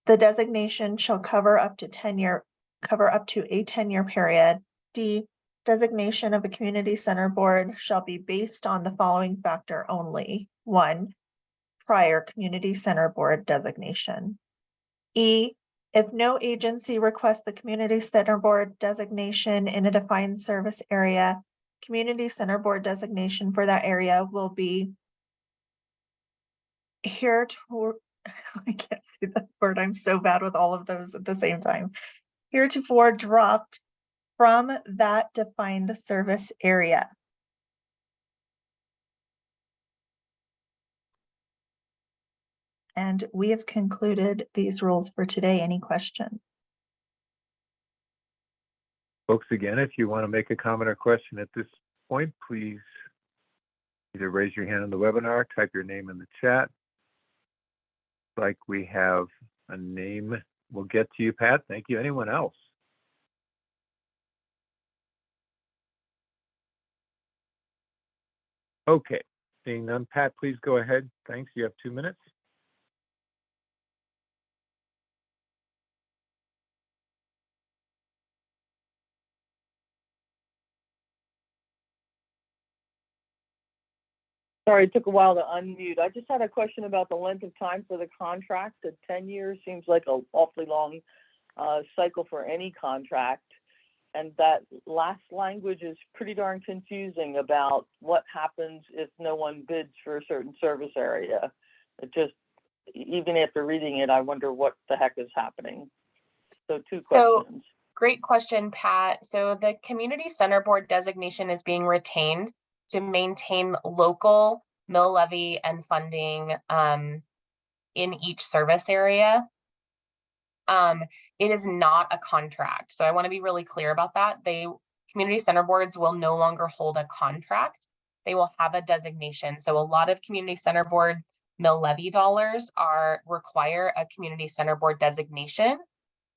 the designation shall cover up to a 10-year period. D, designation of a community center board shall be based on the following factor only. 1, prior community center board designation. E, if no agency requests the community center board designation in a defined service area, community center board designation for that area will be heretofore, I can't say that word, I'm so bad with all of those at the same time. Heretofore dropped from that defined service area. And we have concluded these rules for today. Any questions? Folks, again, if you want to make a comment or question at this point, please either raise your hand in the webinar, type your name in the chat. Like we have a name, we'll get to you, Pat. Thank you. Anyone else? Okay, seeing none, Pat, please go ahead. Thanks. You have 2 minutes. Sorry, it took a while to unmute. I just had a question about the length of time for the contract. At 10 years seems like an awfully long cycle for any contract. And that last language is pretty darn confusing about what happens if no one bids for a certain service area. It just, even after reading it, I wonder what the heck is happening. So 2 questions. Great question, Pat. So the community center board designation is being retained to maintain local mill levy and funding in each service area. It is not a contract. So I want to be really clear about that. Community center boards will no longer hold a contract. They will have a designation. So a lot of community center board mill levy dollars require a community center board designation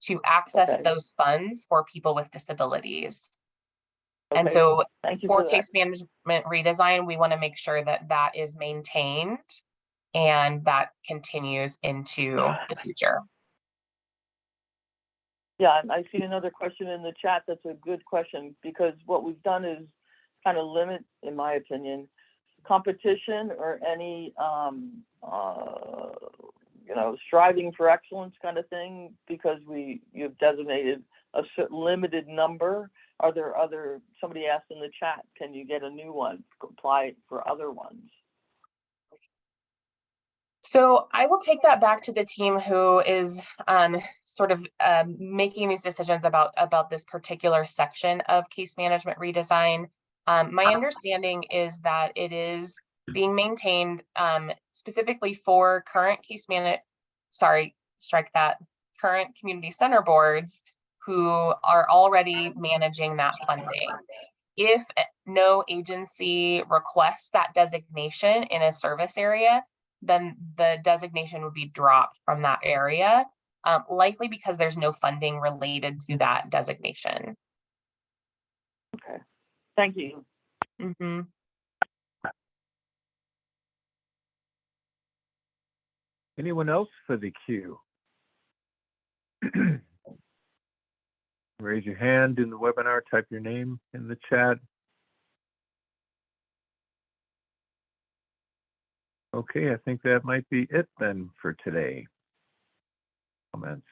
to access those funds for people with disabilities. And so for case management redesign, we want to make sure that that is maintained and that continues into the future. Yeah, I see another question in the chat. That's a good question, because what we've done is kind of limit, in my opinion, competition or any, striving for excellence kind of thing, because you've designated a limited number. Are there somebody asked in the chat, can you get a new one, apply for other ones? So I will take that back to the team who is making these decisions about this particular section of case management redesign. My understanding is that it is being maintained specifically for current current community center boards who are already managing that funding. If no agency requests that designation in a service area, then the designation would be dropped from that area, likely because there's no funding related to that designation. Okay, thank you. Mm-hmm. Anyone else for the queue? Raise your hand in the webinar, type your name in the chat. Okay, I think that might be it then for today. Comments.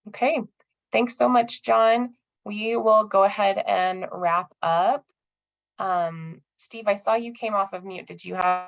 Okay, thanks so much, John. We will go ahead and wrap up. Steve, I saw you came off of mute. Did you have?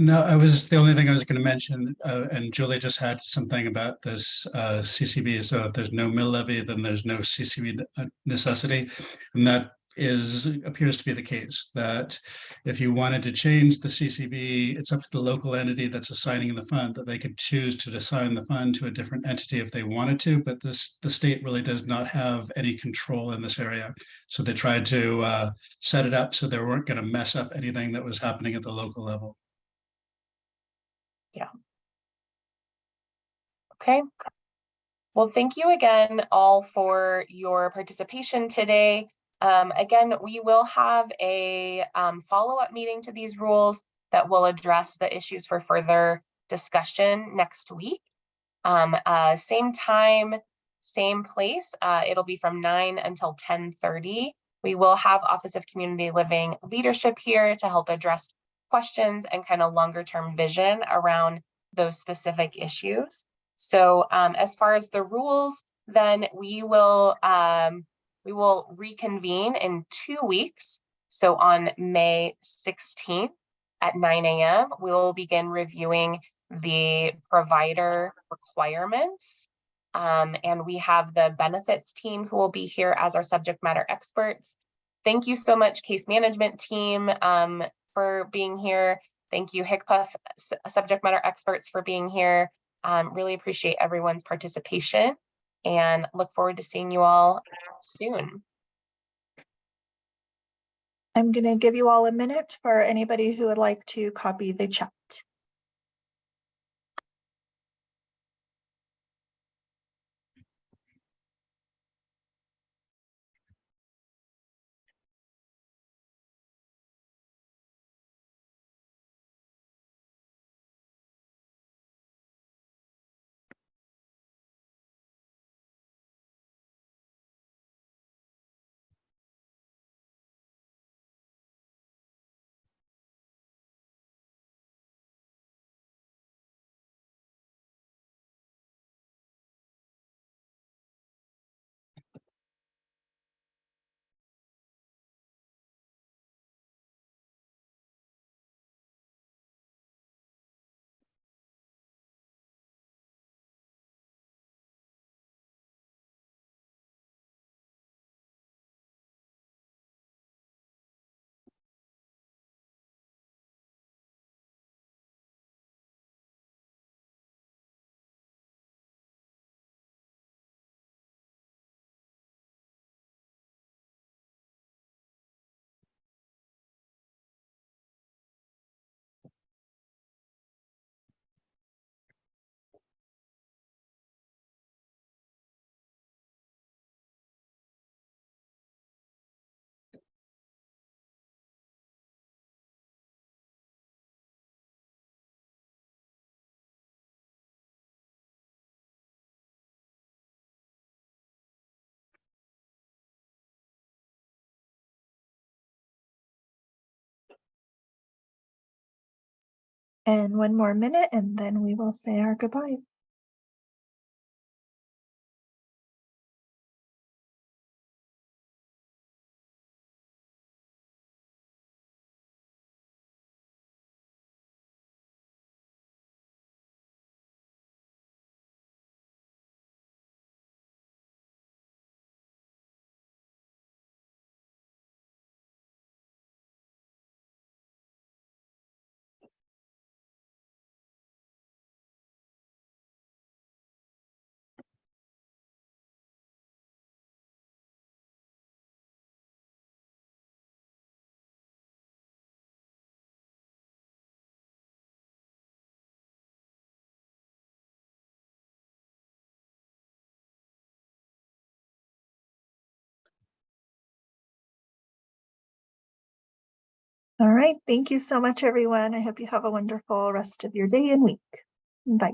No, the only thing I was going to mention, and Julie just had something about this CCB. So if there's no mill levy, then there's no CCB necessity. And that appears to be the case, that if you wanted to change the CCB, it's up to the local entity that's assigning the fund, that they could choose to assign the fund to a different entity if they wanted to, but the state really does not have any control in this area. So they tried to set it up so they weren't going to mess up anything that was happening at the local level. Yeah. Okay. Well, thank you again all for your participation today. Again, we will have a follow-up meeting to these rules that will address the issues for further discussion next week. Same time, same place. It'll be from 9 until 10:30. We will have Office of Community Living leadership here to help address questions and kind of longer term vision around those specific issues. So as far as the rules, then we will reconvene in 2 weeks. So on May 16th at 9 a.m., we'll begin reviewing the provider requirements. And we have the benefits team who will be here as our subject matter experts. Thank you so much, case management team, for being here. Thank you, HCPF subject matter experts for being here. Really appreciate everyone's participation and look forward to seeing you all soon. I'm going to give you all a minute for anybody who would like to copy the chat. And one more minute, and then we will say our goodbyes. All right. Thank you so much, everyone. I hope you have a wonderful rest of your day and week. Bye.